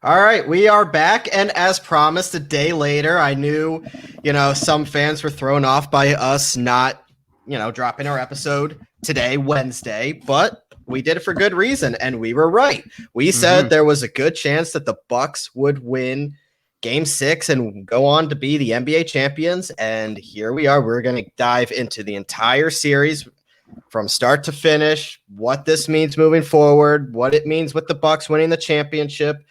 All right, we are back, and as promised, a day later, I knew, some fans were thrown off by us not, dropping our episode today, Wednesday, but we did it for good reason, and we were right. We said there was a good chance that the Bucks would win Game 6 and go on to be the NBA champions, and here we are. We're going to dive into the entire series from start to finish, what this means moving forward, what it means with the Bucks winning the championship.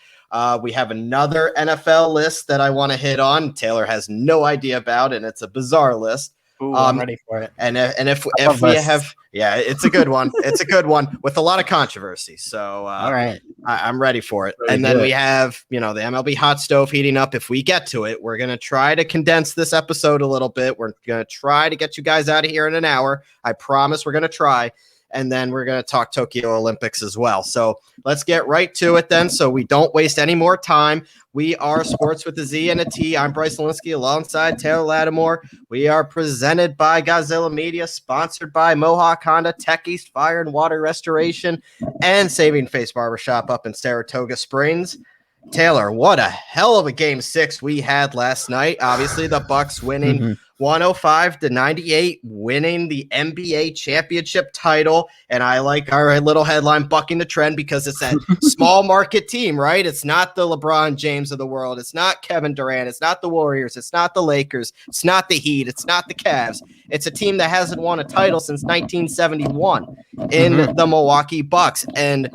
We have another NFL list that I want to hit on. Taylor has no idea about, and it's a bizarre list. Ooh, I'm ready for it. And if we have, it's a good one. It's a good one with a lot of controversy. So, all right, I'm ready for it. And then we have, the MLB hot stove heating up. If we get to it, we're going to try to condense this episode a little bit. We're going to try to get you guys out of here in an hour. I promise we're going to try. And then we're going to talk Tokyo Olympics as well. So let's get right to it then, so we don't waste any more time. We are Sports with a Z and a T. I'm Bryce Linsky alongside Taylor Lattimore. We are presented by Godzilla Media, sponsored by Mohawk Honda, Tech East Fire and Water Restoration, and Saving Face Barbershop up in Saratoga Springs. Taylor, what a hell of a Game 6 we had last night. Obviously, the Bucks winning 105-98, winning the NBA championship title. And I like our little headline, bucking the trend, because it's that small market team, right? It's not the LeBron James of the world. It's not Kevin Durant. It's not the Warriors. It's not the Lakers. It's not the Heat. It's not the Cavs. It's a team that hasn't won a title since 1971 in the Milwaukee Bucks. And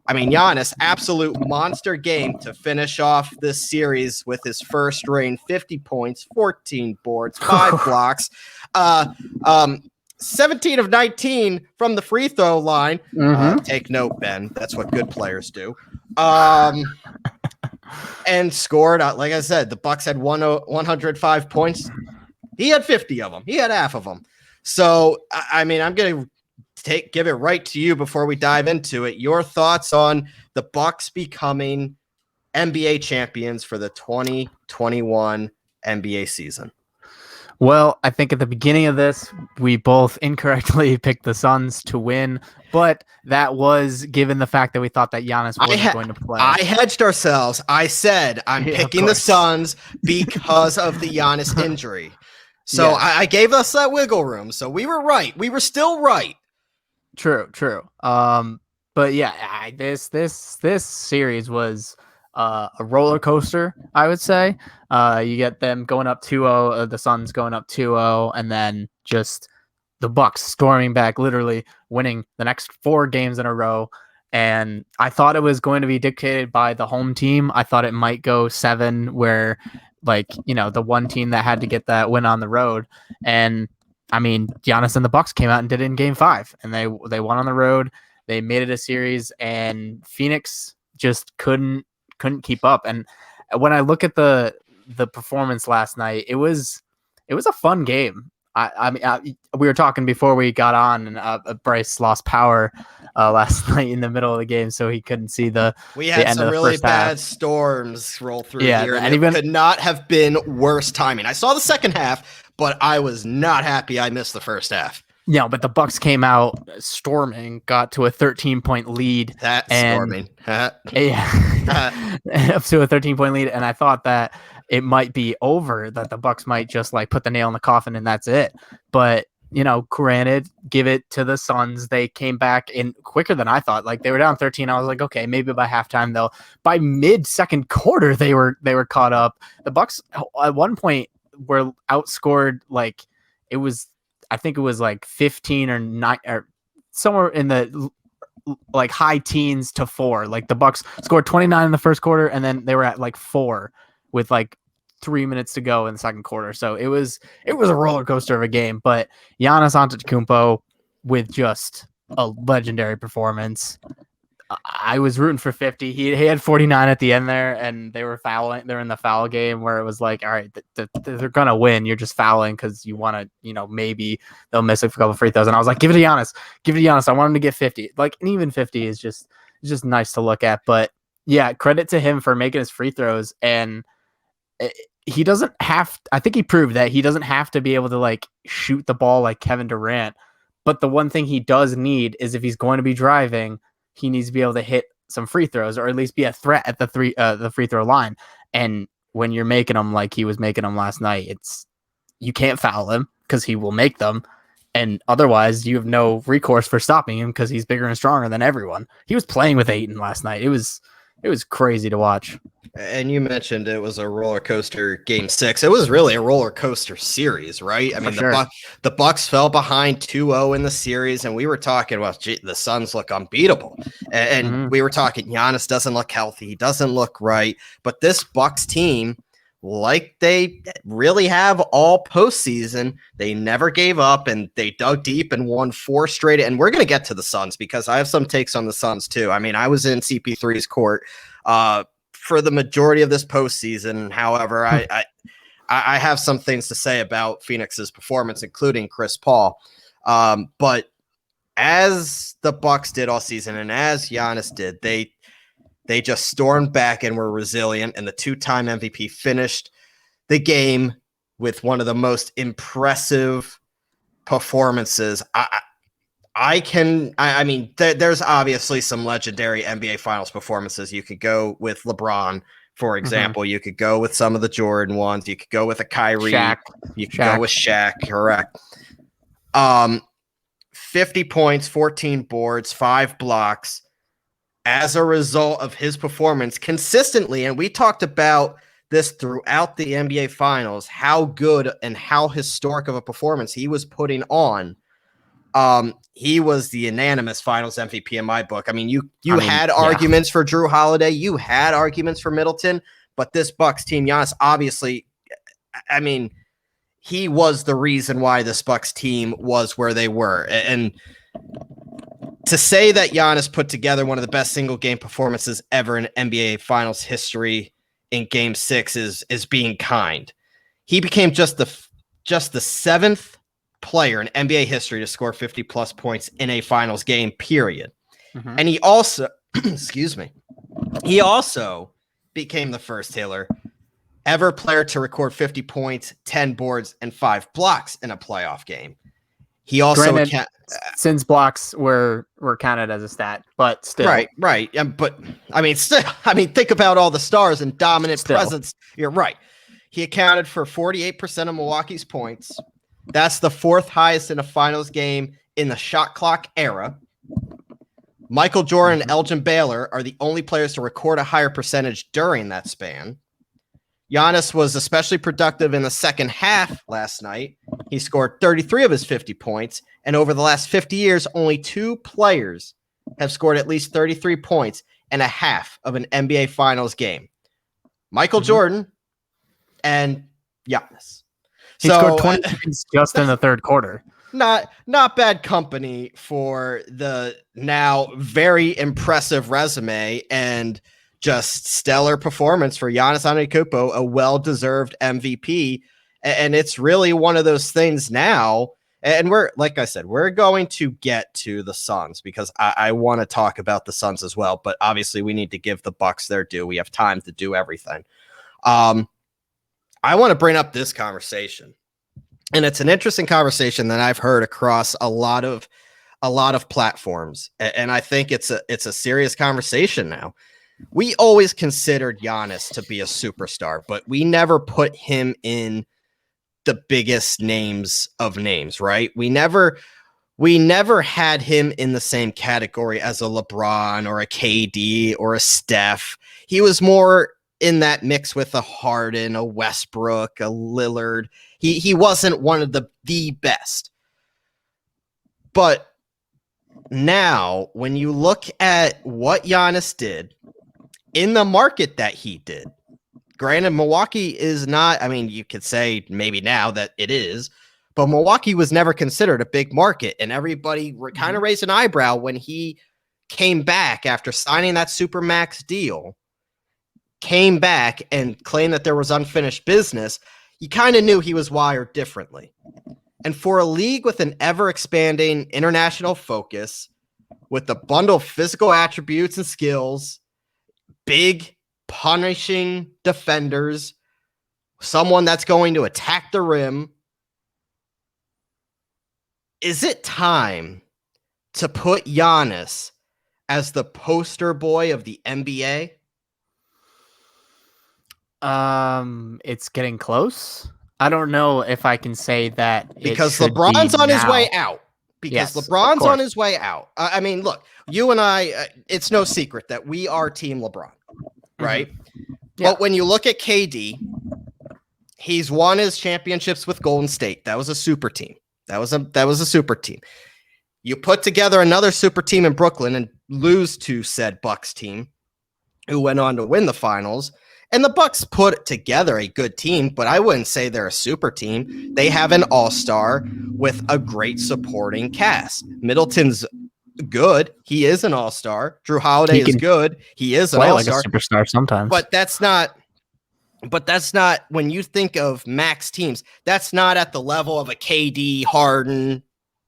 I mean, Giannis, absolute monster game to finish off this series with his first reign, 50 points, 14 boards, 5 blocks, 17 of 19 from the free throw line. Take note, Ben. That's what good players do. And scored, like I said, the Bucks had 105 points. He had 50 of them. He had half of them. So, I mean, I'm going to give it right to you before we dive into it. Your thoughts on the Bucks becoming NBA champions for the 2021 NBA season? Well, I think at the beginning of this, we both incorrectly picked the Suns to win, but that was given the fact that we thought that Giannis wasn't going to play. I hedged ourselves. I said I'm picking the Suns because of the Giannis injury. So yes. I gave us that wiggle room. So we were right. We were still right. True. But yeah, this series was a roller coaster, I would say. You get them going up 2-0, the Suns going up 2-0, and then just the Bucks storming back, literally winning the next 4 games in a row. And I thought it was going to be dictated by the home team. I thought it might go 7, where the one team that had to get that win on the road. And I mean, Giannis and the Bucks came out and did it in Game 5, and they won on the road. They made it a series, and Phoenix just couldn't keep up. And when I look at the performance last night, it was a fun game. I mean, we were talking before we got on, and Bryce lost power last night in the middle of the game, so he couldn't see We had some really bad storms roll through here, and it could not have been worse timing. I saw the second half, but I was not happy I missed the first half. Yeah, but the Bucks came out storming, got to a 13-point lead. Storming. Up to a 13-point lead, and I thought that it might be over, that the Bucks might just put the nail in the coffin and that's it. But, granted, give it to the Suns. They came back in quicker than I thought. They were down 13. I was like, okay, maybe by halftime by mid-second quarter they were caught up. The Bucks at one point were outscored, I think it was 15 or 9 or somewhere in the high teens to 4. The Bucks scored 29 in the first quarter, and then they were at 4 with 3 minutes to go in the second quarter. So it was a roller coaster of a game. But Giannis Antetokounmpo with just a legendary performance. I was rooting for 50. He had 49 at the end there, and they were fouling. They're in the foul game where it was all right, they're gonna win. You're just fouling because you want to, maybe they'll miss a couple free throws. And I was like, give it to Giannis. I want him to get 50. An even 50 is just nice to look at. But yeah, credit to him for making his free throws. And he doesn't have. I think he proved that he doesn't have to be able to shoot the ball like Kevin Durant. But the one thing he does need is, if he's going to be driving, he needs to be able to hit some free throws, or at least be a threat at the free throw line. And when you're making them like he was making them last night, you can't foul him because he will make them. And otherwise, you have no recourse for stopping him because he's bigger and stronger than everyone. He was playing with Ayton last night. It was crazy to watch. And you mentioned it was a roller coaster game 6. It was really a roller coaster series, right? I mean, the Bucks fell behind 2-0 in the series, and we were talking about the Suns look unbeatable. And we were talking Giannis doesn't look healthy. He doesn't look right. But this Bucks team, like they really have all postseason, they never gave up, and they dug deep and won 4 straight. And we're going to get to the Suns because I have some takes on the Suns too. I mean, I was in CP3's court for the majority of this postseason. However, I have some things to say about Phoenix's performance, including Chris Paul. But as the Bucks did all season, and as Giannis did, they just stormed back and were resilient, and the 2-time MVP finished the game with one of the most impressive performances. I mean, there's obviously some legendary NBA Finals performances. You could go with LeBron, for example. You could go with some of the Jordan ones. You could go with a Kyrie. You could go with Shaq, correct. 50 points, 14 boards, 5 blocks. As a result of his performance consistently, and we talked about this throughout the NBA Finals, how good and how historic of a performance he was putting on. He was the unanimous Finals MVP in my book. I mean, you had arguments for Drew Holiday, you had arguments for Middleton, but this Bucks team, Giannis, obviously, I mean, he was the reason why this Bucks team was where they were. And to say that Giannis put together one of the best single game performances ever in NBA Finals history in Game 6 is being kind. He became just the 7th player in NBA history to score 50 plus points in a Finals game, period. And he also, he also became the first Taylor ever player to record 50 points, 10 boards, and 5 blocks in a playoff game. He also since blocks were counted as a stat, but still. Right. But I mean, think about all the stars and dominant presence. You're right. He accounted for 48% of Milwaukee's points. That's the 4th highest in a Finals game in the shot clock era. Michael Jordan and Elgin Baylor are the only players to record a higher percentage during that span. Giannis was especially productive in the second half last night. He scored 33 of his 50 points, and over the last 50 years, only 2 players have scored at least 33 points in a half of an NBA Finals game. Michael Jordan and Giannis. He scored 20 points just in the third quarter. Not bad company for the now very impressive resume and just stellar performance for Giannis Antetokounmpo, a well-deserved MVP. And it's really one of those things now. And like I said, we're going to get to the Suns because I want to talk about the Suns as well. But obviously we need to give the Bucks their due. We have time to do everything. I want to bring up this conversation, and it's an interesting conversation that I've heard across a lot of platforms. And I think it's a serious conversation now. We always considered Giannis to be a superstar, but we never put him in the biggest names of names, right? We never had him in the same category as a LeBron or a KD or a Steph. He was more in that mix with a Harden, a Westbrook, a Lillard. He wasn't one of the best. But now, when you look at what Giannis did in the market that he did, granted, Milwaukee is not, I mean, you could say maybe now that it is, but Milwaukee was never considered a big market, and everybody kind of raised an eyebrow when he came back after signing that Supermax deal, came back and claimed that there was unfinished business. You kind of knew he was wired differently. And for a league with an ever-expanding international focus, with the bundle of physical attributes and skills, big, punishing defenders, someone that's going to attack the rim, is it time to put Giannis as the poster boy of the NBA? It's getting close. I don't know if I can say that because LeBron's on his way out. Because yes, LeBron's on his way out. I mean, look, you and I, it's no secret that we are Team LeBron, right? Mm-hmm. Yeah. But when you look at KD, he's won his championships with Golden State. That was a super team. That was a super team. You put together another super team in Brooklyn and lose to said Bucks team, who went on to win the finals. And the Bucks put together a good team, but I wouldn't say they're a super team. They have an all-star with a great supporting cast. Middleton's good. He is an all-star. Drew Holiday is good. He is an all-star. Like a superstar sometimes. But that's not when you think of max teams, that's not at the level of a KD, Harden,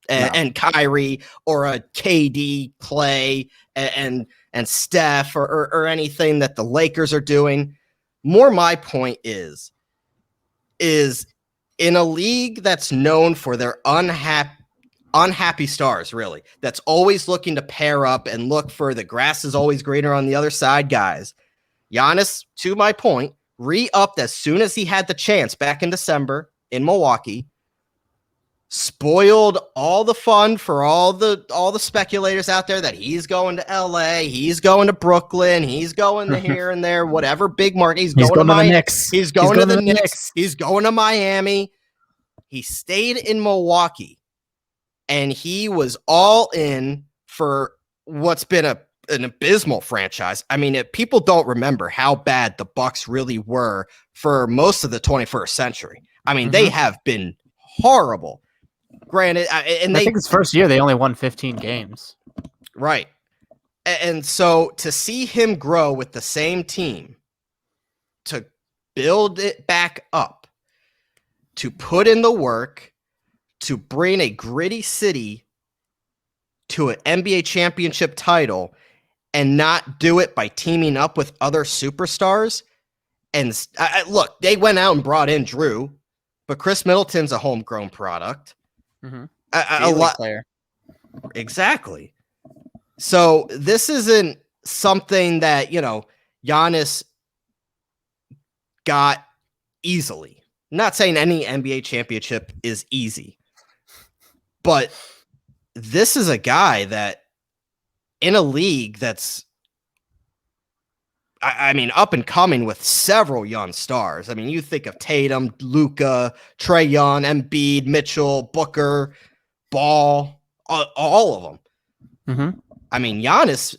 and Kyrie, or a KD, Clay, and Steph, or anything that the Lakers are doing. More my point is in a league that's known for their unhappy stars, really, that's always looking to pair up and look for the grass is always greener on the other side, guys. Giannis, to my point, re-upped as soon as he had the chance back in December in Milwaukee, spoiled all the fun for all the speculators out there that he's going to LA, he's going to Brooklyn, he's going to here and there, whatever big market. He's going to the Knicks. He's going to the Knicks. He's going to Miami. He stayed in Milwaukee, and he was all in for what's been an abysmal franchise. I mean, people don't remember how bad the Bucks really were for most of the 21st century. I mean, they have been horrible. Granted, and I think his first year they only won 15 games. Right. And so to see him grow with the same team, to build it back up, to put in the work, to bring a gritty city to an NBA championship title, and not do it by teaming up with other superstars. And look, they went out and brought in Drew, but Chris Middleton's a homegrown product. A lot player. Exactly. So this isn't something that, Giannis got easily. I'm not saying any NBA championship is easy, but this is a guy that in a league that's, I mean, up and coming with several young stars. I mean, you think of Tatum, Luka, Trae Young, Embiid, Mitchell, Booker, Ball, all of them. I mean, Giannis,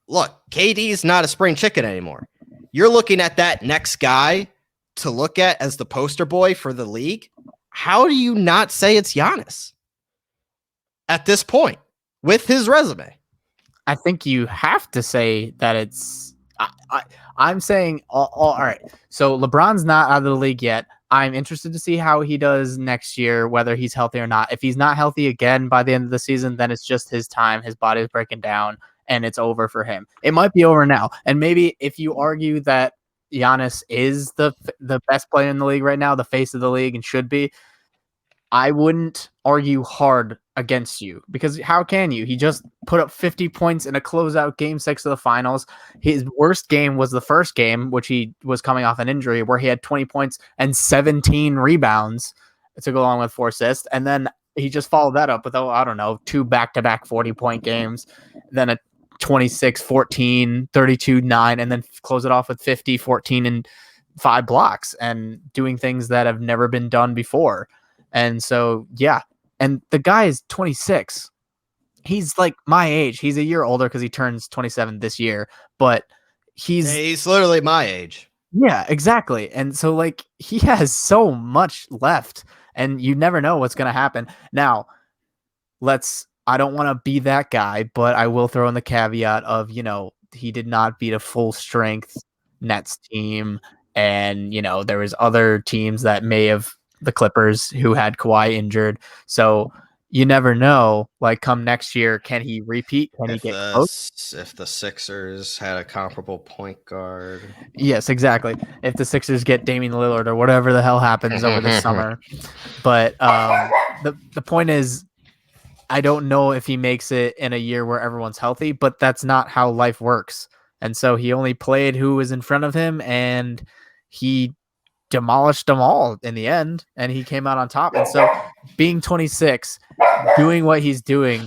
look, KD's not a spring chicken anymore. You're looking at that next guy to look at as the poster boy for the league. How do you not say it's Giannis at this point with his resume? I think you have to say that it's. I'm saying, all right. So LeBron's not out of the league yet. I'm interested to see how he does next year, whether he's healthy or not. If he's not healthy again by the end of the season, then it's just his time. His body is breaking down, and it's over for him. It might be over now. And maybe if you argue that Giannis is the best player in the league right now, the face of the league, and should be, I wouldn't argue hard against you, because how can you? He just put up 50 points in a closeout game 6 of the finals. His worst game was the first game, which he was coming off an injury, where he had 20 points and 17 rebounds to go along with 4 assists. And then he just followed that up with, 2 back-to-back 40-point games, then a 26, 14, 32, 9, and then close it off with 50, 14, and 5 blocks, and doing things that have never been done before. And so, yeah. And the guy is 26. He's like my age. He's a year older because he turns 27 this year, but he's literally my age. Yeah, exactly. And so, like, he has so much left, and you never know what's going to happen. Now, I don't want to be that guy, but I will throw in the caveat of, he did not beat a full strength Nets team. And, there was other teams that may have, the Clippers, who had Kawhi injured. So you never know, like, come next year, can he repeat? Can he get close? If the Sixers had a comparable point guard. Yes, exactly. If the Sixers get Damian Lillard or whatever the hell happens over the summer. But the point is, I don't know if he makes it in a year where everyone's healthy, but that's not how life works. And so he only played who was in front of him, and he demolished them all in the end, and he came out on top. And so being 26, doing what he's doing,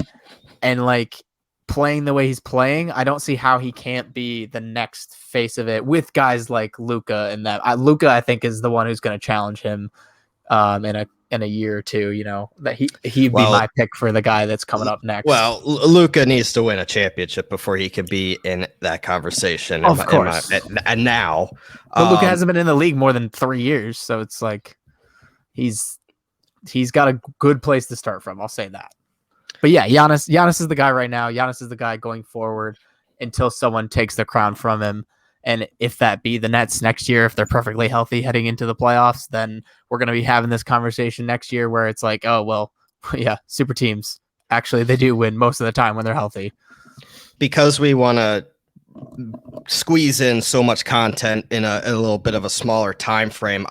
and like playing the way he's playing, I don't see how he can't be the next face of it with guys like Luka. And that Luka, I think, is the one who's going to challenge him in a year or two. You know, that he'd be my pick for the guy that's coming up next. Well, Luka needs to win a championship before he can be in that conversation. Of course. And now, but Luka hasn't been in the league more than 3 years, so it's like he's got a good place to start from. I'll say that. But yeah, Giannis is the guy right now. Giannis is the guy going forward until someone takes the crown from him. And if that be the Nets next year, if they're perfectly healthy heading into the playoffs, then we're going to be having this conversation next year where it's like, oh, well, yeah, super teams. Actually, they do win most of the time when they're healthy. Because we want to squeeze in so much content in a little bit of a smaller time frame.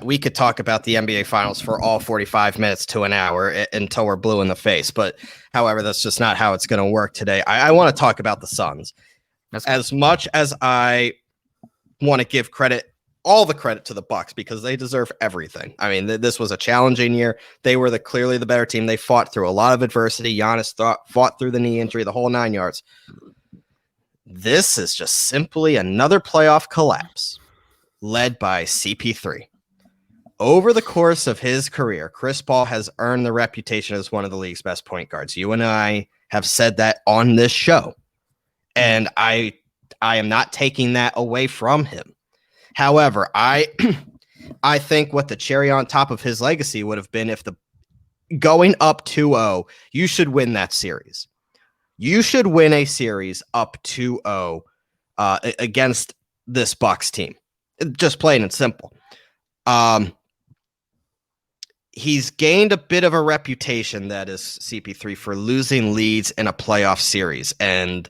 We could talk about the NBA Finals for all 45 minutes to an hour until we're blue in the face. But however, that's just not how it's going to work today. I want to talk about the Suns. As much as I want to give all the credit to the Bucks, because they deserve everything. I mean, this was a challenging year. They were clearly the better team. They fought through a lot of adversity. Giannis fought through the knee injury, the whole 9 yards. This is just simply another playoff collapse led by CP3. Over the course of his career, Chris Paul has earned the reputation as one of the league's best point guards. You and I have said that on this show, and I am not taking that away from him. However, I think what the cherry on top of his legacy would have been if going up 2-0, you should win that series. You should win a series up 2-0 against this Bucks team. Just plain and simple. He's gained a bit of a reputation, that is CP3, for losing leads in a playoff series. And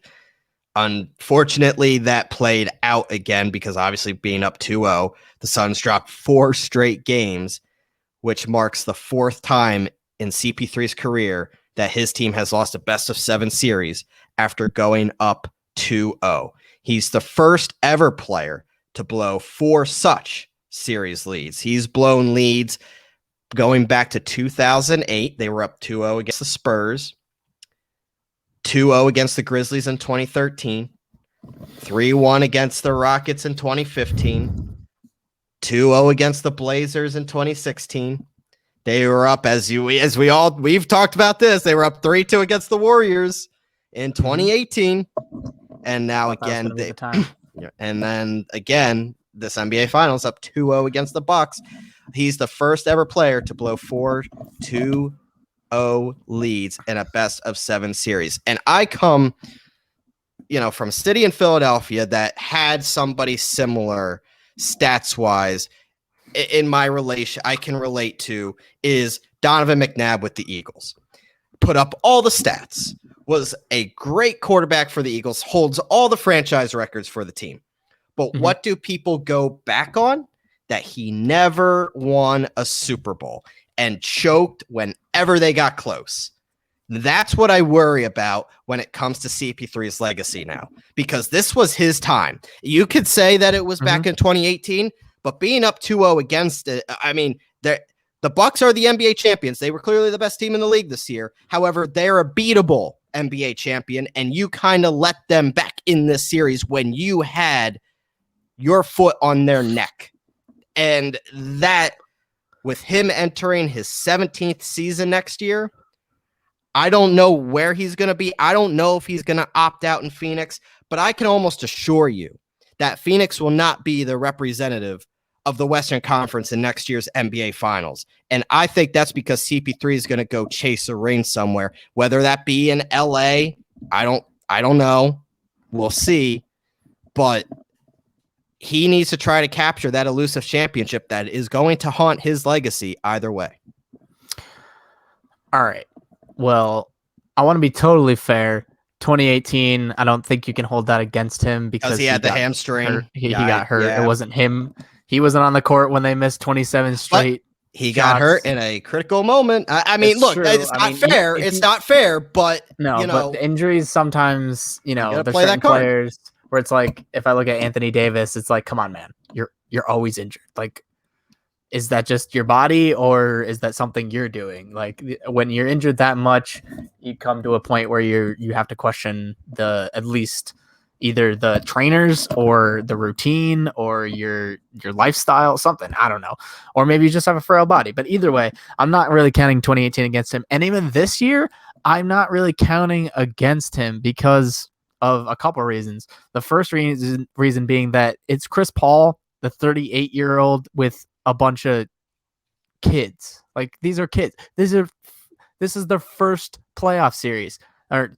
unfortunately, that played out again because obviously being up 2-0, the Suns dropped 4 straight games, which marks the 4th time in CP3's career that his team has lost a best-of-7 series after going up 2-0. He's the first ever player to blow 4 such series leads. He's blown leads going back to 2008. They were up 2-0 against the Spurs, 2-0 against the Grizzlies in 2013, 3-1 against the Rockets in 2015, 2-0 against the Blazers in 2016. They were up, we've talked about this, they were up 3-2 against the Warriors in 2018. And now again, and then again, this NBA Finals up 2-0 against the Bucks. He's the first ever player to blow 4 2-0 leads in a best-of-7 series. And I come, from a city in Philadelphia that had somebody similar stats-wise in my relation, I can relate to, is Donovan McNabb with the Eagles. Put up all the stats, was a great quarterback for the Eagles, holds all the franchise records for the team. But what do people go back on? That he never won a Super Bowl and choked whenever they got close. That's what I worry about when it comes to CP3's legacy now, because this was his time. You could say that it was back in 2018, but being up 2-0 against it, I mean, the Bucks are the NBA champions. They were clearly the best team in the league this year. However, they're a beatable NBA champion, and you kind of let them back in this series when you had your foot on their neck. And that, with him entering his 17th season next year, I don't know where he's going to be. I don't know if he's going to opt out in Phoenix, but I can almost assure you that Phoenix will not be the representative of the Western Conference in next year's NBA Finals. And I think that's because CP3 is going to go chase a ring somewhere, whether that be in LA. I don't know. We'll see. But he needs to try to capture that elusive championship that is going to haunt his legacy either way. All right. Well, I want to be totally fair. 2018, I don't think you can hold that against him because he had the hamstring. He got hurt. Yeah. It wasn't him. He wasn't on the court when they missed 27 straight He got hurt in a critical moment. I mean, look, true. it's not fair. It's not fair, but but the injuries sometimes, there's certain players where it's like, if I look at Anthony Davis, it's like, come on, man, you're always injured. Like, is that just your body, or is that something you're doing? Like, when you're injured that much, you come to a point where you have to question at least either the trainers or the routine or your lifestyle, something. I don't know. Or maybe you just have a frail body. But either way, I'm not really counting 2018 against him. And even this year, I'm not really counting against him because of a couple of reasons. The first reason being that it's Chris Paul, the 38-year-old with a bunch of kids. Like, these are kids. This is their first playoff series or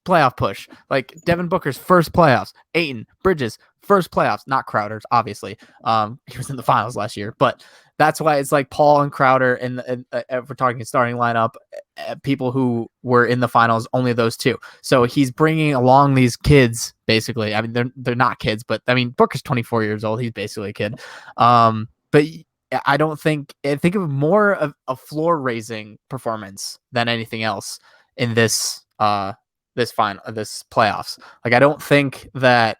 playoff push. Like, Devin Booker's first playoffs, Ayton, Bridges, first playoffs, not Crowder's, obviously. He was in the finals last year, but that's why it's like Paul and Crowder, and if we're talking starting lineup, people who were in the finals, only those two. So he's bringing along these kids, basically. I mean, they're not kids, but I mean, Booker's 24 years old. He's basically a kid. But I think of more of a floor raising performance than anything else in this playoffs. Like, I don't think that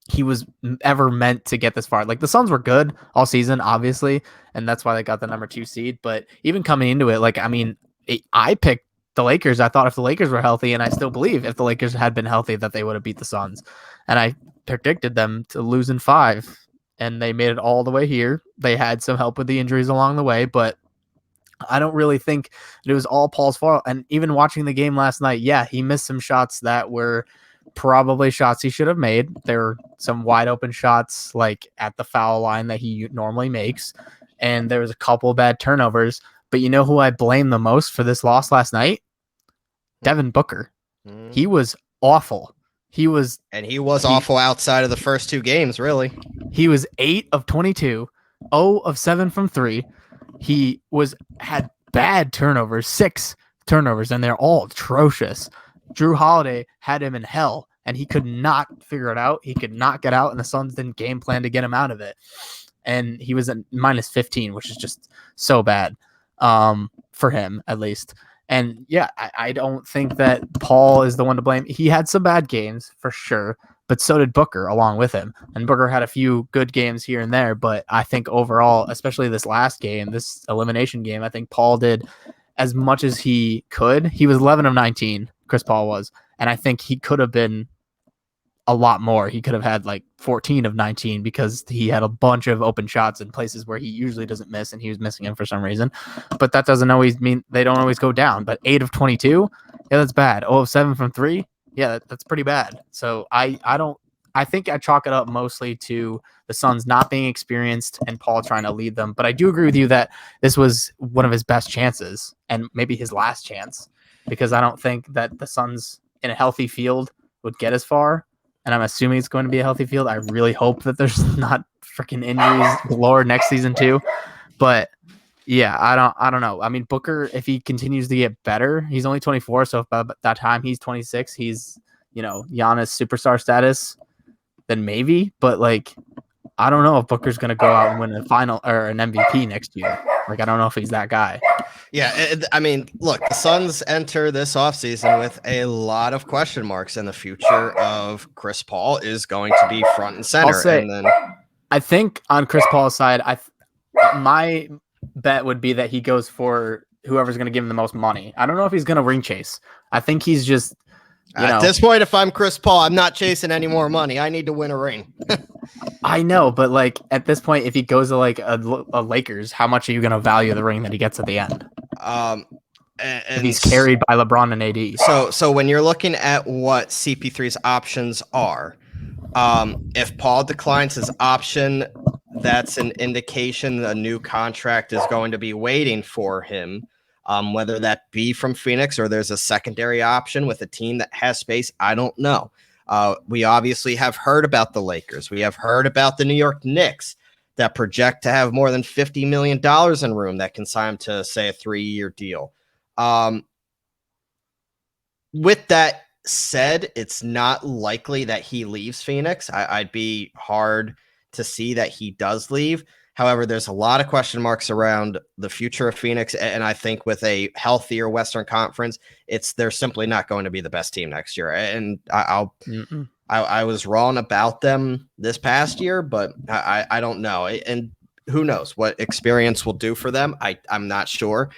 he was ever meant to get this far. Like, the Suns were good all season, obviously, and that's why they got the number 2 seed. But even coming into it, like, I mean, I picked the Lakers. I thought if the Lakers were healthy, and I still believe if the Lakers had been healthy, that they would have beat the Suns. And I predicted them to lose in 5, and they made it all the way here. They had some help with the injuries along the way, but I don't really think it was all Paul's fault. And even watching the game last night, yeah, he missed some shots that were probably shots he should have made. There were some wide open shots, like at the foul line, that he normally makes. And there was a couple of bad turnovers. But you know who I blame the most for this loss last night? Devin Booker. He was awful. He was awful outside of the first 2 games, really. He was 8 of 22, 0 of 7 from 3. He had bad turnovers, 6 turnovers, and they're all atrocious. Drew Holiday had him in hell, and he could not figure it out. He could not get out, and the Suns didn't game plan to get him out of it. And he was at minus 15, which is just so bad for him, at least. And yeah, I don't think that Paul is the one to blame. He had some bad games for sure, but so did Booker along with him. And Booker had a few good games here and there, but I think overall, especially this last game, this elimination game, I think Paul did as much as he could. He was 11 of 19, Chris Paul was, and I think he could have been a lot more. He could have had like 14 of 19 because he had a bunch of open shots in places where he usually doesn't miss, and he was missing them for some reason. But that doesn't always mean they don't always go down. But 8 of 22, yeah, that's bad. 0 of 7 from 3, yeah, that's pretty bad. So I think I chalk it up mostly to the Suns not being experienced and Paul trying to lead them. But I do agree with you that this was one of his best chances and maybe his last chance, because I don't think that the Suns in a healthy field would get as far. And I'm assuming it's going to be a healthy field. I really hope that there's not freaking injuries galore next season too. But yeah, I don't know. I mean, Booker, if he continues to get better, he's only 24. So if by that time he's 26, he's, Giannis superstar status, then maybe. But like, I don't know if Booker's going to go out and win a final or an MVP next year. Like, I don't know if he's that guy. Yeah, I mean, look, the Suns enter this offseason with a lot of question marks, and the future of Chris Paul is going to be front and center. I think on Chris Paul's side, my bet would be that he goes for whoever's going to give him the most money. I don't know if he's going to ring chase. I think he's just, at this point, if I'm Chris Paul, I'm not chasing any more money. I need to win a ring. I know, but like at this point, if he goes to like a Lakers, how much are you going to value the ring that he gets at the end? And if he's carried by LeBron and AD. So when you're looking at what CP3's options are, if Paul declines his option, that's an indication a new contract is going to be waiting for him. Whether that be from Phoenix or there's a secondary option with a team that has space, I don't know. We obviously have heard about the Lakers. We have heard about the New York Knicks that project to have more than $50 million in room that can sign him to, say, a 3-year deal. With that said, it's not likely that he leaves Phoenix. I'd be hard to see that he does leave. However, there's a lot of question marks around the future of Phoenix, and I think with a healthier Western Conference, they're simply not going to be the best team next year. And I was wrong about them this past year, but I don't know. And who knows what experience will do for them? I'm not sure,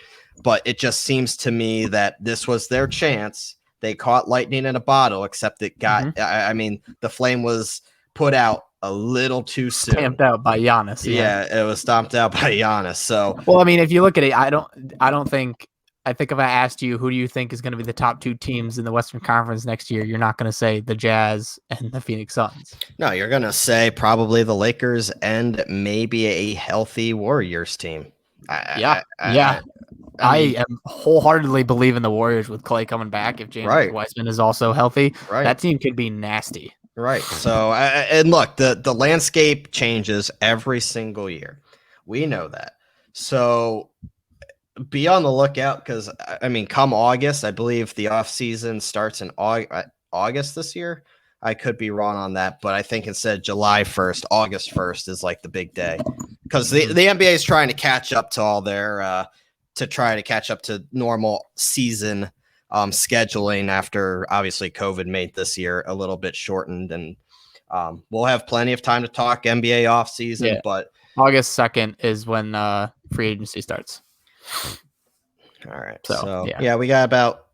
but it just seems to me that this was their chance. They caught lightning in a bottle, except it got, I mean, the flame was put out a little too soon. Stamped out by Giannis. Yeah, it was stomped out by Giannis. So, well, I mean, if you look at it, I think if I asked you who do you think is going to be the top 2 teams in the Western Conference next year, you're not going to say the Jazz and the Phoenix Suns. No, you're going to say probably the Lakers and maybe a healthy Warriors team. I am wholeheartedly believing the Warriors with Clay coming back. If James Wiseman is also healthy, that team could be nasty. Right. So, and look, the landscape changes every single year. We know that. So be on the lookout because, I mean, come August, I believe the offseason starts in August this year. I could be wrong on that, but I think instead July 1st, August 1st is like the big day because the NBA is trying to catch up to all their to normal season scheduling after obviously COVID made this year a little bit shortened, and we'll have plenty of time to talk NBA offseason, but August 2nd is when free agency starts. All right. So we got about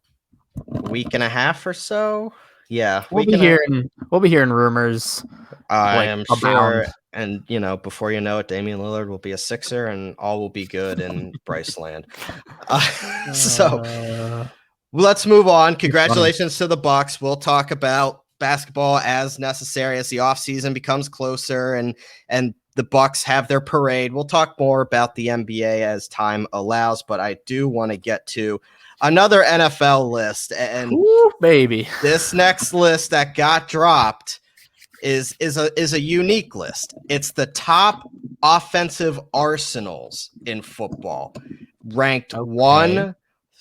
a week and a half or so. Yeah. We'll be hearing rumors. I am sure. And, before you know it, Damian Lillard will be a Sixer and all will be good in Bryce land. So let's move on. Congratulations to the Bucks. We'll talk about basketball as necessary as the offseason becomes closer and the Bucks have their parade. We'll talk more about the NBA as time allows, but I do want to get to another NFL list. And baby, this next list that got dropped is a unique list. It's the top offensive arsenals in football, ranked 1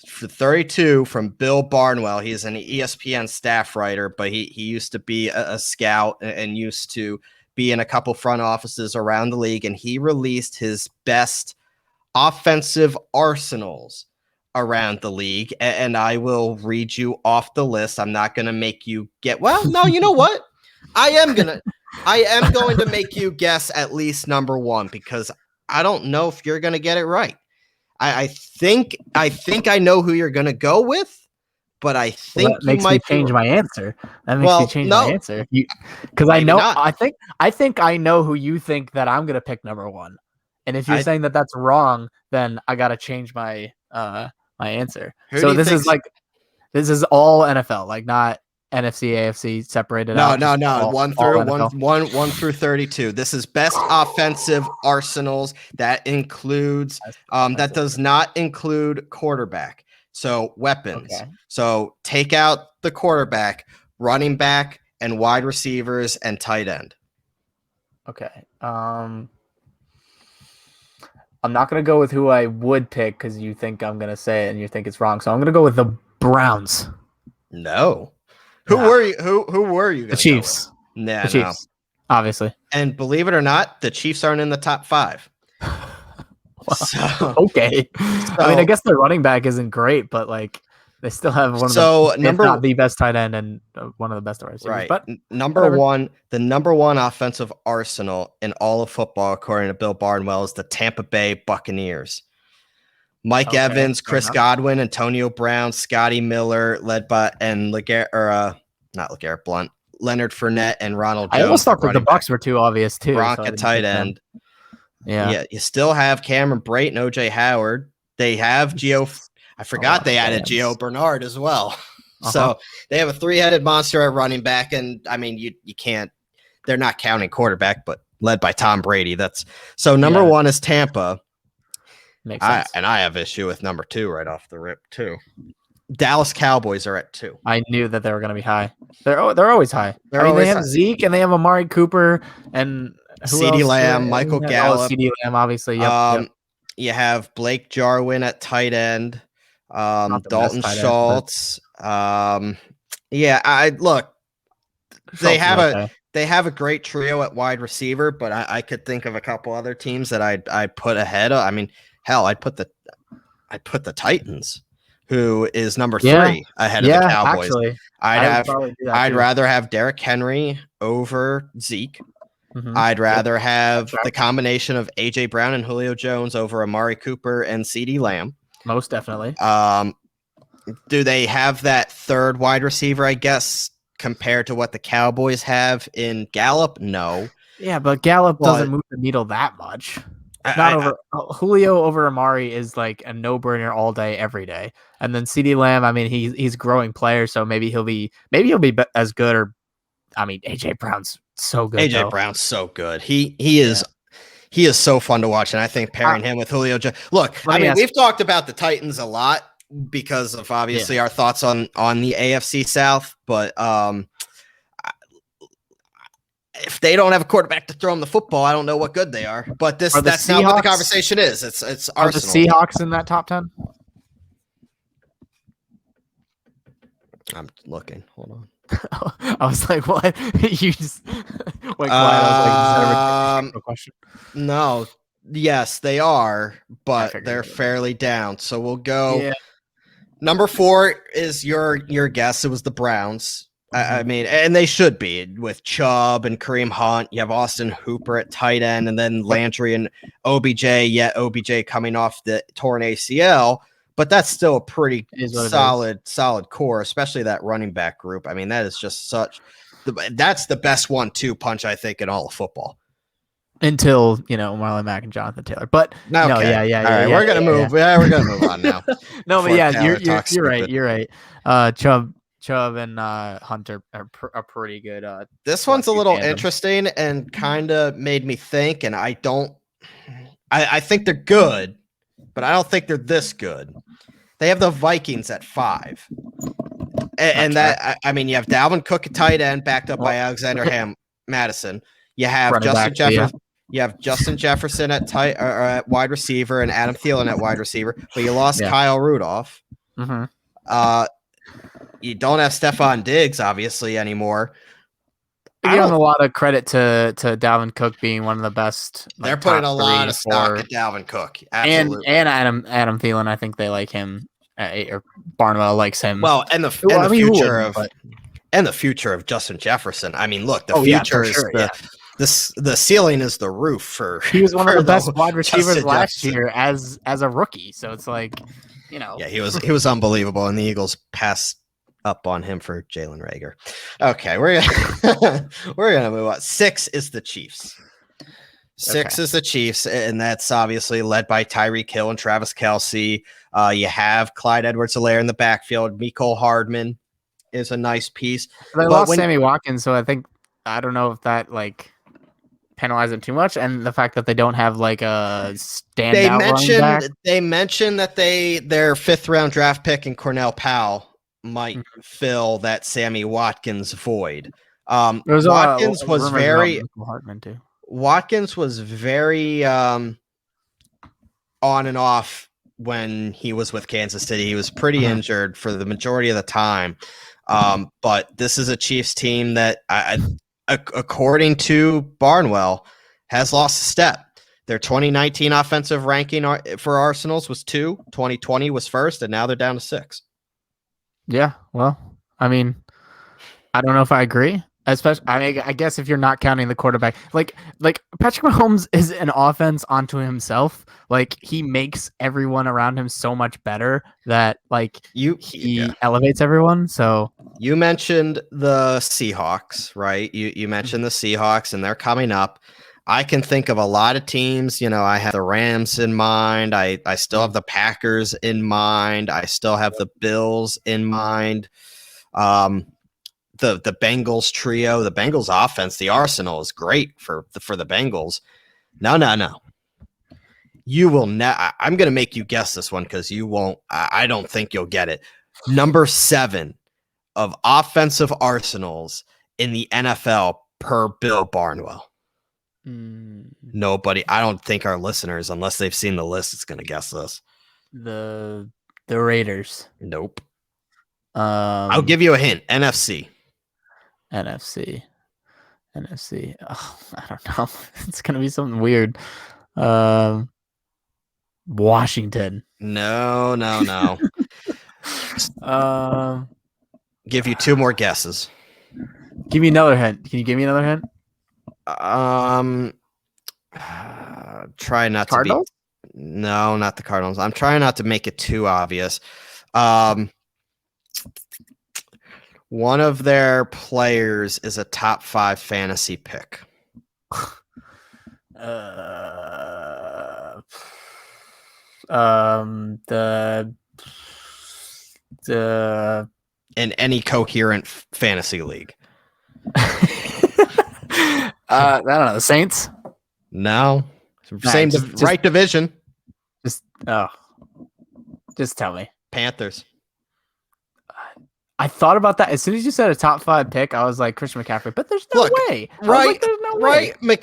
for 32 from Bill Barnwell. He's an ESPN staff writer, but he used to be a scout and used to be in a couple front offices around the league, and he released his best offensive arsenals around the league, and I will read you off the list. I'm not going to make you no, you know what? I am going to make you guess at least number 1 because I don't know if you're going to get it right. I think I know who you're going to go with, but I think that makes me change my answer. That makes me change my answer because I know not. I think I know who you think that I'm gonna pick number 1, and if you're saying that that's wrong, then I gotta change my my answer. So this is all NFL, like not NFC, AFC separated out. No. 1 through 32. This is best offensive arsenals. That includes that does not include quarterback. So weapons. Okay. So take out the quarterback, running back, and wide receivers and tight end. Okay. I'm not going to go with who I would pick because you think I'm going to say it and you think it's wrong. So I'm going to go with the Browns. No. Who were you? Who were you? The Chiefs. Nah, the Chiefs, obviously. And believe it or not, the Chiefs aren't in the top 5. Okay. I mean, I guess their running back isn't great, but like they still have one of not the best tight end and one of the best receivers. Right. But number 1, the number 1 offensive arsenal in all of football, according to Bill Barnwell, is the Tampa Bay Buccaneers. Mike Evans, Chris Godwin, Antonio Brown, Scotty Miller, led by Leonard Fournette, and Ronald Jones. I almost thought that the Bucs were too obvious too. Gronk at tight end. Yeah. You still have Cameron Brate and OJ Howard. They have Gio. I forgot they added Gio Bernard as well. So they have a 3-headed monster at running back. And I mean, you can't, they're not counting quarterback, but led by Tom Brady. Number 1 is Tampa. Makes sense. And I have issue with number 2 right off the rip too. Dallas Cowboys are at 2. I knew that they were going to be high. They're always high. They have Zeke and they have Amari Cooper and CeeDee Lamb, Michael Gallup. CeeDee Lamb, obviously. Yep. You have Blake Jarwin at tight end. Dalton Schultz. They they have a great trio at wide receiver, but I could think of a couple other teams that I'd put ahead of. I mean, hell, I'd put the Titans, who is number 3 ahead of the Cowboys. Actually, I'd rather have Derrick Henry over Zeke. Mm-hmm. I'd rather have the combination of AJ Brown and Julio Jones over Amari Cooper and CeeDee Lamb. Most definitely. Do they have that third wide receiver, I guess, compared to what the Cowboys have in Gallup? No. Yeah, but Gallup doesn't move the needle that much. Julio over Amari is like a no-brainer all day, every day. And then CeeDee Lamb, I mean, he's a growing player, so maybe he'll be as good. Or, I mean, AJ Brown's so good. AJ Brown's so good. He is so fun to watch, and I think pairing him with Julio. Look, I mean, we've talked about the Titans a lot because of obviously our thoughts on the AFC South, but if they don't have a quarterback to throw them the football, I don't know what good they are. But that's not what the conversation is. It's Arsenal. Are the Seahawks in that top 10? I'm looking. Hold on. I was like, what? You just went quiet. I was like, is that a question? No. Yes, they are, but they're fairly down. So we'll go. Yeah. Number 4 is your guess. It was the Browns. I mean, and they should be with Chubb and Kareem Hunt. You have Austin Hooper at tight end, and then Landry and OBJ. Yet OBJ coming off the torn ACL, but that's still a pretty solid core, especially that running back group. I mean, that is just that's the best 1-2 punch I think in all of football. Until Marlon Mack and Jonathan Taylor, but no, all right, we're gonna move. Yeah, we're gonna move on now. No, but yeah, you're right. You're right. Chubb and Hunter are pretty good. This one's a little interesting and kind of made me think. And I think they're good, but I don't think they're this good. They have the Vikings at 5, and that I mean, you have Dalvin Cook at tight end, backed up by Alexander Madison. You have Justin Jefferson. You have Justin Jefferson at tight or at wide receiver and Adam Thielen at wide receiver, but you lost Kyle Rudolph. Mm-hmm. You don't have Stephon Diggs obviously anymore. I give a lot of credit to Dalvin Cook being one of the best. They're putting a lot of stock at Dalvin Cook, absolutely. And Adam Thielen. I think they like him, or Barnwell likes him. Well, and the future of Justin Jefferson. I mean, look, the future is the ceiling is the roof for. He was one of the best wide receivers last year as a rookie. So it's like, Yeah, he was unbelievable, and the Eagles passed up on him for Jalen Reagor. Okay, we're gonna move on. 6 is the Chiefs. 6 is the Chiefs, and that's obviously led by Tyreek Hill and Travis Kelce. You have Clyde Edwards-Helaire in the backfield. Mecole Hardman is a nice piece. They lost Sammy Watkins, so I don't know if that penalize them too much, and the fact that they don't have a standout running back. They mentioned that their 5th round draft pick in Cornell Powell might fill that Sammy Watkins void. Watkins was very on and off when he was with Kansas City. He was pretty injured for the majority of the time. But this is a Chiefs team that according to Barnwell, has lost a step. Their 2019 offensive ranking for Arsenals was 2, 2020 was 1st, and now they're down to 6. Yeah, well, I mean, I don't know if I agree. Especially, I guess if you're not counting the quarterback, like Patrick Mahomes is an offense onto himself. He makes everyone around him so much better that he elevates everyone. So you mentioned the Seahawks, right? You mentioned the Seahawks, and they're coming up. I can think of a lot of teams. I have the Rams in mind. I still have the Packers in mind. I still have the Bills in mind. The Bengals trio, the Bengals offense, the arsenal is great for the Bengals. No. You will not. I'm going to make you guess this one because you won't. I don't think you'll get it. Number 7 of offensive arsenals in the NFL per Bill Barnwell. Nobody. I don't think our listeners, unless they've seen the list, is going to guess this. The Raiders. Nope. I'll give you a hint. NFC. NFC. Oh, I don't know. It's gonna be something weird. Washington. No. Give you two more guesses. Give me another hint. Can you give me another hint? Try not Cardinals? to be. No, not the Cardinals. I'm trying not to make it too obvious. One of their players is a top 5 fantasy pick. The in any coherent fantasy league. I don't know. The Saints? No. Same right division. Just tell me. Panthers. I thought about that as soon as you said a top 5 pick. I was like Christian McCaffrey, but there's no way. Right? Like, there's no way. Right?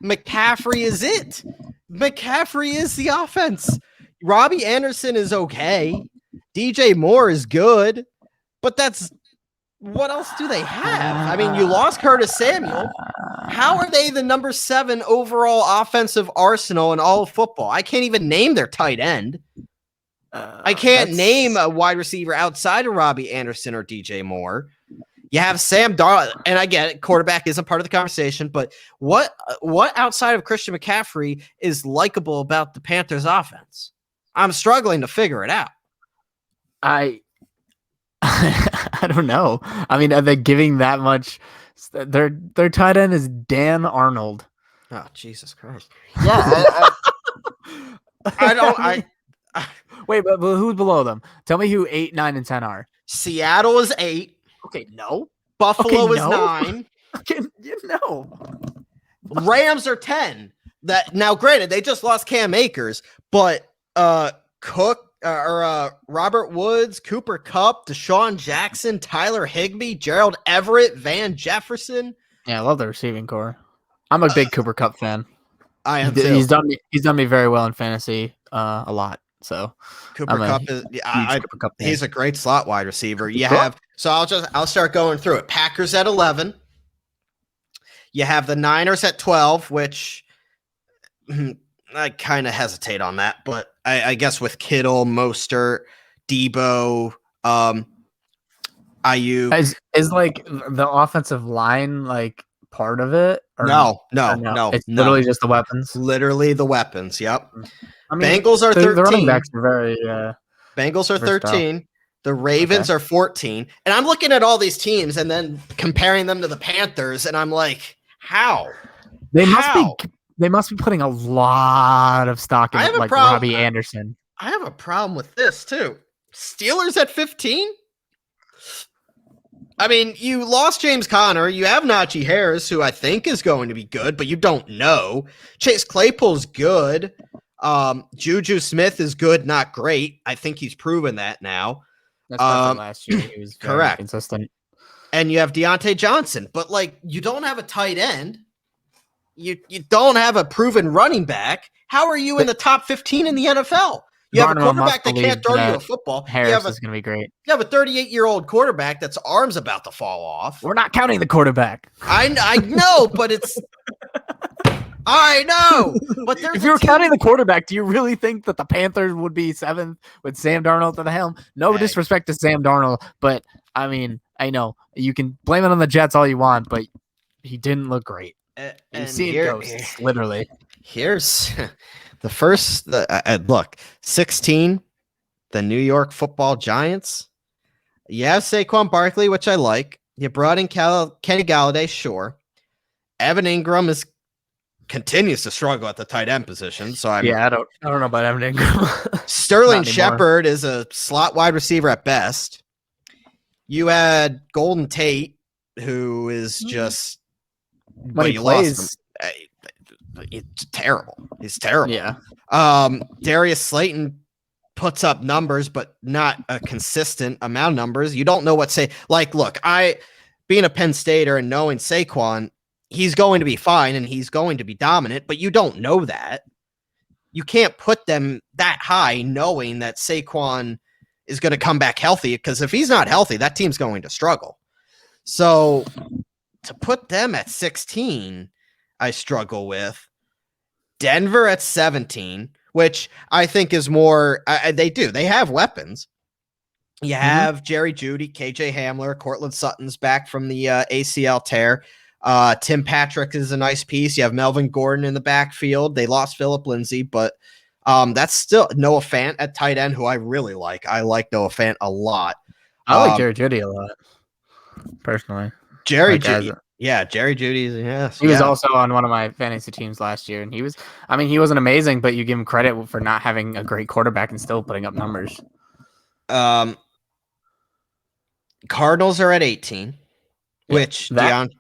McCaffrey is it. McCaffrey is the offense. Robbie Anderson is okay. DJ Moore is good, but that's what else do they have? I mean, you lost Curtis Samuel. How are they the number 7 overall offensive arsenal in all of football? I can't even name their tight end. I can't name a wide receiver outside of Robbie Anderson or DJ Moore. You have Sam Darnold, and I get it, quarterback isn't part of the conversation, but what outside of Christian McCaffrey is likable about the Panthers offense? I'm struggling to figure it out. I don't know. I mean, are they giving that much? Their tight end is Dan Arnold. Oh, Jesus Christ. Yeah. Wait, but who's below them? Tell me who 8, 9, and 10 are. Seattle is 8. Okay, no. Buffalo is 9. Okay, no. Rams are 10. That now, granted, they just lost Cam Akers, but Cook or Robert Woods, Cooper Kupp, Deshaun Jackson, Tyler Higbee, Gerald Everett, Van Jefferson. Yeah, I love the receiving core. I'm a big Cooper Kupp fan. I am too. He's done me very well in fantasy, a lot. So Cooper Kupp is he's a great slot wide receiver. You have I'll start going through it. Packers at 11. You have the Niners at 12, which I kind of hesitate on that, but I guess with Kittle, Mostert, Debo, Ayuk. Is like the offensive line like part of it? Or no. It's literally just the weapons. Literally the weapons. Yep. I mean, Bengals are 13. The running backs are very. Bengals are 13. The Ravens are 14. And I'm looking at all these teams and then comparing them to the Panthers, and I'm like, how? They must be putting a lot of stock in like Robbie Anderson. I have a problem with this too. Steelers at 15. I mean, you lost James Conner. You have Najee Harris, who I think is going to be good, but you don't know. Chase Claypool's good. Juju Smith is good, not great. I think he's proven that now. That's last year. He was correct, consistent. And you have Deontay Johnson, but like you don't have a tight end. You don't have a proven running back. How are you in the top 15 in the NFL? You have a quarterback that can't throw you a football. Harris is going to be great. You have a 38-year-old quarterback that's arm's about to fall off. We're not counting the quarterback. I know, but it's. I know, but if you were counting the quarterback, do you really think that the Panthers would be 7th with Sam Darnold at the helm? No disrespect to Sam Darnold, but I mean, I know you can blame it on the Jets all you want, but he didn't look great. You see it ghosts, literally. Here's the first look. 16, the New York Football Giants. You have Saquon Barkley, which I like. You brought in Kenny Galladay, sure. Evan Ingram continues to struggle at the tight end position. So I don't know about Evan Ingram. Sterling Shepard is a slot wide receiver at best. You had Golden Tate, who is just when he plays. It's terrible. He's terrible. Yeah. Darius Slayton puts up numbers, but not a consistent amount of numbers. You don't know what look, being a Penn Stater and knowing Saquon, he's going to be fine and he's going to be dominant, but you don't know that. You can't put them that high knowing that Saquon is going to come back healthy, because if he's not healthy, that team's going to struggle. So to put them at 16, I struggle with. Denver at 17, which I think is more. They have weapons. You have Jerry Jeudy, KJ Hamler, Cortland Sutton's back from the ACL tear. Tim Patrick is a nice piece. You have Melvin Gordon in the backfield. They lost Phillip Lindsay, but that's still Noah Fant at tight end, who I really like. I like Noah Fant a lot. I like Jerry Jeudy a lot, personally. Jerry Jeudy. Yeah, Jerry Jeudy's. Yes, he was also on one of my fantasy teams last year, and he wasn't amazing, but you give him credit for not having a great quarterback and still putting up numbers. Cardinals are at 18, which DeAndre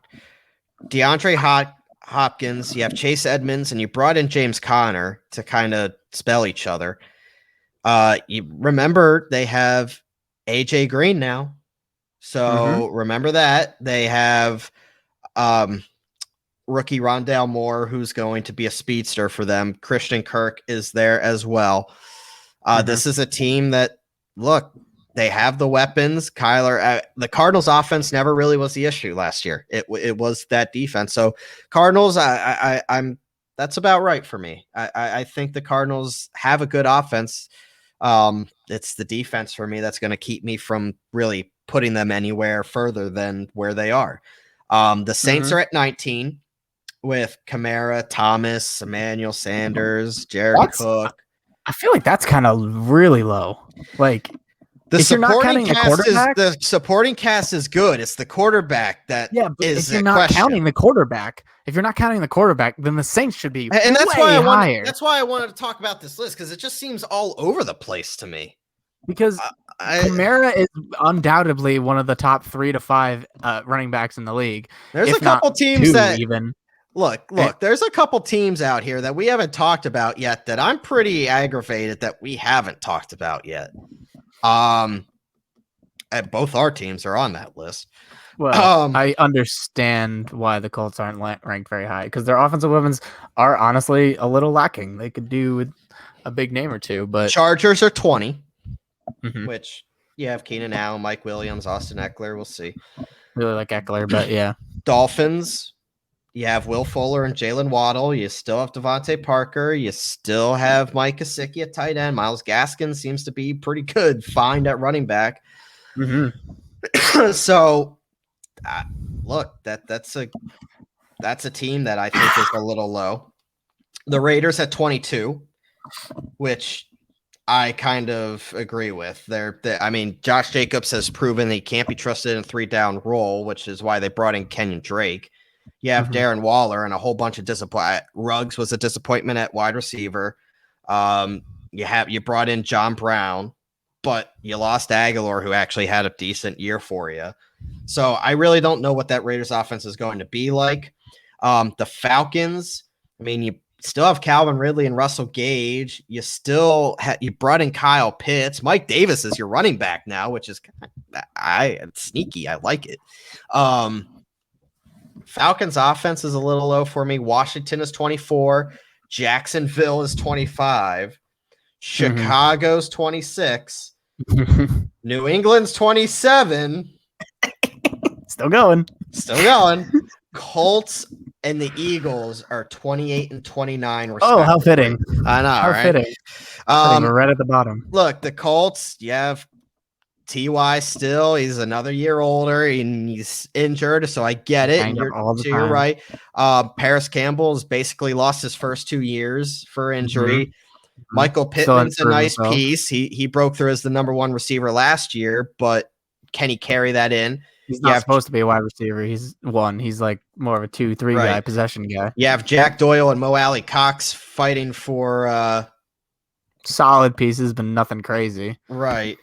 Hopkins, you have Chase Edmonds, and you brought in James Conner to kind of spell each other. You remember they have AJ Green now. So remember that. They have rookie Rondale Moore, who's going to be a speedster for them. Christian Kirk is there as well. This is a team that, look, they have the weapons. The Cardinals offense never really was the issue last year. It was that defense. So Cardinals, I'm that's about right for me. I think the Cardinals have a good offense. It's the defense for me that's going to keep me from really putting them anywhere further than where they are. The Saints are at 19 with Kamara, Thomas, Emmanuel Sanders, Jared Cook. I feel like that's kind of really low. Like, the supporting cast is good. It's the quarterback that is if you're not counting the quarterback, then the Saints should be and that's way why higher. That's why I wanted to talk about this list, because it just seems all over the place to me. Because Kamara is undoubtedly one of the top 3 to 5 running backs in the league. There's a couple teams that even look. There's a couple teams out here that we haven't talked about yet that I'm pretty aggravated that we haven't talked about yet. And both our teams are on that list. Well, I understand why the Colts aren't ranked very high, because their offensive weapons are honestly a little lacking. They could do with a big name or two, but Chargers are 20, which you have Keenan Allen, Mike Williams, Austin Eckler. We'll see. Really like Eckler, but yeah. Dolphins, you have Will Fuller and Jalen Waddle. You still have Devontae Parker. You still have Mike Gesicki at tight end. Myles Gaskin seems to be pretty good. Find at running back. So, look, that's a team that I think is a little low. The Raiders at 22, which I kind of agree with. Josh Jacobs has proven that he can't be trusted in a 3-down role, which is why they brought in Kenyon Drake. You have Darren Waller and a whole bunch of disappointment. Ruggs was a disappointment at wide receiver. You brought in John Brown, but you lost Aguilar, who actually had a decent year for you. So I really don't know what that Raiders offense is going to be like. The Falcons, you still have Calvin Ridley and Russell Gage. You still you brought in Kyle Pitts. Mike Davis is your running back now, which is sneaky. I like it. Falcons offense is a little low for me. Washington is 24. Jacksonville is 25. Chicago's 26. New England's 27. Still going. Colts and the Eagles are 28 and 29. Oh, how fitting. I know, how right? Fitting. We're right at the bottom. Look, the Colts, you have T.Y. still. He's another year older and he's injured, so I get it. You're right. Paris Campbell has basically lost his first 2 years for injury. Michael Pittman's a nice piece. He broke through as the number 1 receiver last year, but can he carry that in? He's not supposed to be a wide receiver. He's one. He's like more of a 2-3 guy, possession guy. You have Jack Doyle and Mo Alley Cox fighting for solid pieces, but nothing crazy. Right.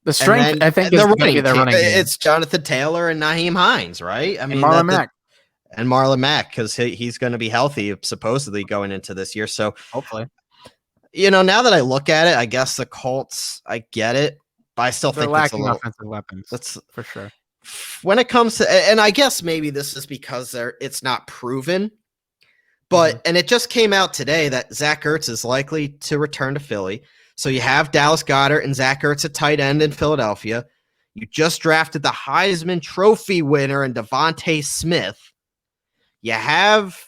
The strength, I think, is going to be their running game. It's Jonathan Taylor and Naheem Hines, right? And Marlon Mack. And Marlon Mack, because he's going to be healthy, supposedly, going into this year. So hopefully. Now that I look at it, I guess the Colts, I get it, but I still think lacking offensive weapons. That's for sure. When it comes to, and I guess maybe this is because it's not proven, but and it just came out today that Zach Ertz is likely to return to Philly. So you have Dallas Goedert and Zach Ertz at tight end in Philadelphia. You just drafted the Heisman Trophy winner in Devontae Smith. You have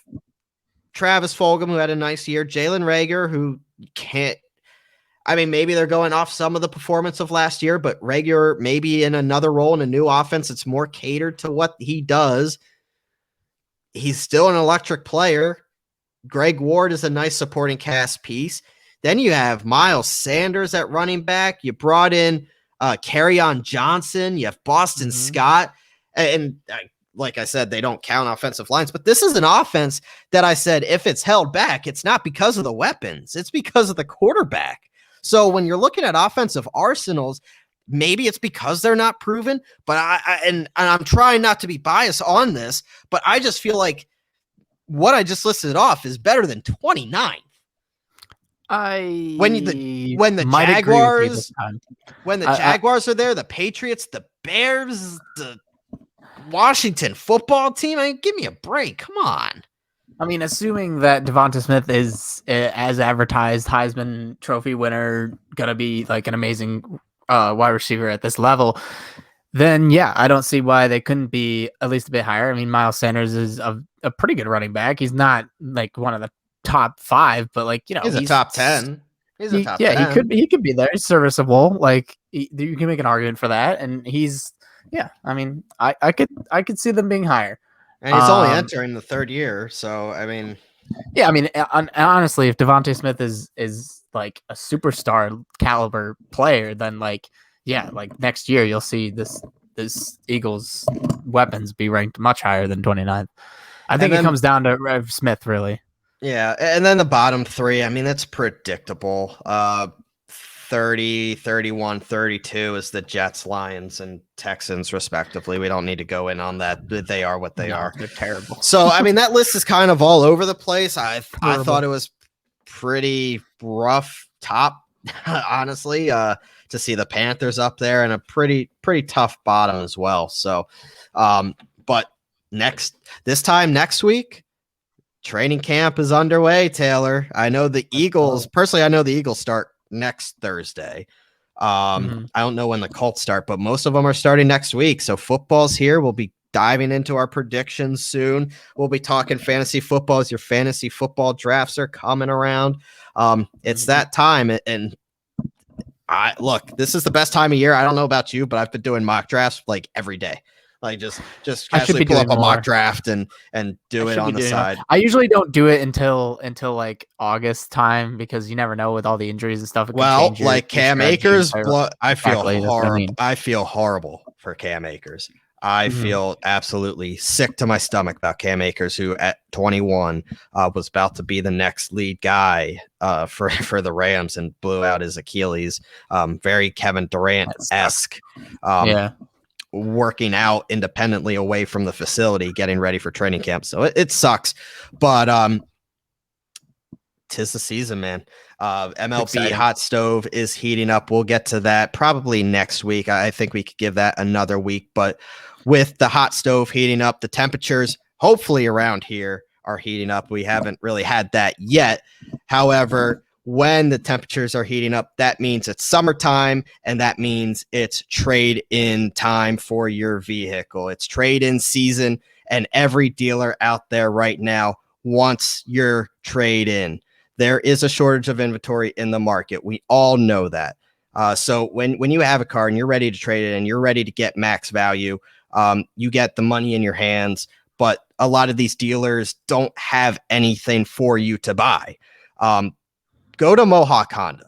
Travis Fulgham, who had a nice year. Jalen Reagor, who can't. I mean, maybe they're going off some of the performance of last year, but Reagor maybe in another role in a new offense, it's more catered to what he does. He's still an electric player. Greg Ward is a nice supporting cast piece. Then you have Miles Sanders at running back. You brought in Kerryon Johnson. You have Boston Scott. And like I said, they don't count offensive lines. But this is an offense that I said, if it's held back, it's not because of the weapons. It's because of the quarterback. So when you're looking at offensive arsenals, maybe it's because they're not proven. But I'm trying not to be biased on this, but I just feel like what I just listed off is better than 29th. When the Jaguars are there, the Patriots, the Bears, the Washington football team, I mean, give me a break. Come on. I mean, assuming that Devonta Smith is, as advertised, Heisman Trophy winner, gonna be like an amazing wide receiver at this level, then yeah, I don't see why they couldn't be at least a bit higher. I mean, Miles Sanders is a pretty good running back. He's not like one of the top 5, but like, you know, he's a top 10. He's a top 10. Yeah, he could be there. He's serviceable. Like you can make an argument for that, and he's I mean, I could see them being higher. And he's only entering the 3rd year, so I mean, yeah, I mean, honestly, if Devonta Smith is like a superstar caliber player, then like next year you'll see this Eagles weapons be ranked much higher than 29th. I think it comes down to Rev Smith, really. Yeah, and then the bottom 3, I mean, that's predictable. 30, 31, 32 is the Jets, Lions, and Texans, respectively. We don't need to go in on that. They are what they are. They're terrible. So, I mean, that list is kind of all over the place. I thought it was pretty rough top, honestly, to see the Panthers up there, and a pretty tough bottom as well. So, but next week, training camp is underway, Taylor. I know the Eagles, personally, I know the Eagles start next Thursday. I don't know when the Colts start, but most of them are starting next week. So football's here. We'll be diving into our predictions soon. We'll be talking fantasy football as your fantasy football drafts are coming around. It's that time. And look, this is the best time of year. I don't know about you, but I've been doing mock drafts like every day. Like just casually pull up a mock draft and do it on the side. I usually don't do it until like August time, because you never know with all the injuries and stuff. Well, like Cam Akers, I feel horrible. I feel horrible for Cam Akers. I feel absolutely sick to my stomach about Cam Akers, who at 21 was about to be the next lead guy for the Rams and blew out his Achilles. Very Kevin Durant-esque. Working out independently away from the facility, getting ready for training camp. So it sucks, but 'tis the season, man. MLB exciting. Hot stove is heating up. We'll get to that probably next week. I think we could give that another week, but with the hot stove heating up, the temperatures hopefully around here are heating up. We haven't really had that yet. However, when the temperatures are heating up, that means it's summertime, and that means it's trade-in time for your vehicle. It's trade-in season, and every dealer out there right now wants your trade-in. There is a shortage of inventory in the market. We all know that. So when you have a car and you're ready to trade it in, you're ready to get max value, you get the money in your hands, but a lot of these dealers don't have anything for you to buy. Go to Mohawk Honda.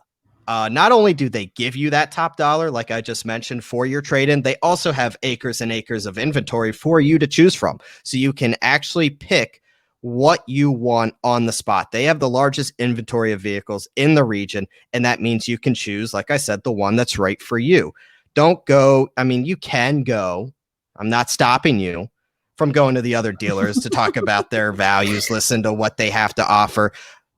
Not only do they give you that top dollar, like I just mentioned, for your trade-in, they also have acres and acres of inventory for you to choose from. So you can actually pick what you want on the spot. They have the largest inventory of vehicles in the region, and that means you can choose, like I said, the one that's right for you. Don't go. I mean, you can go. I'm not stopping you from going to the other dealers to talk about their values, listen to what they have to offer.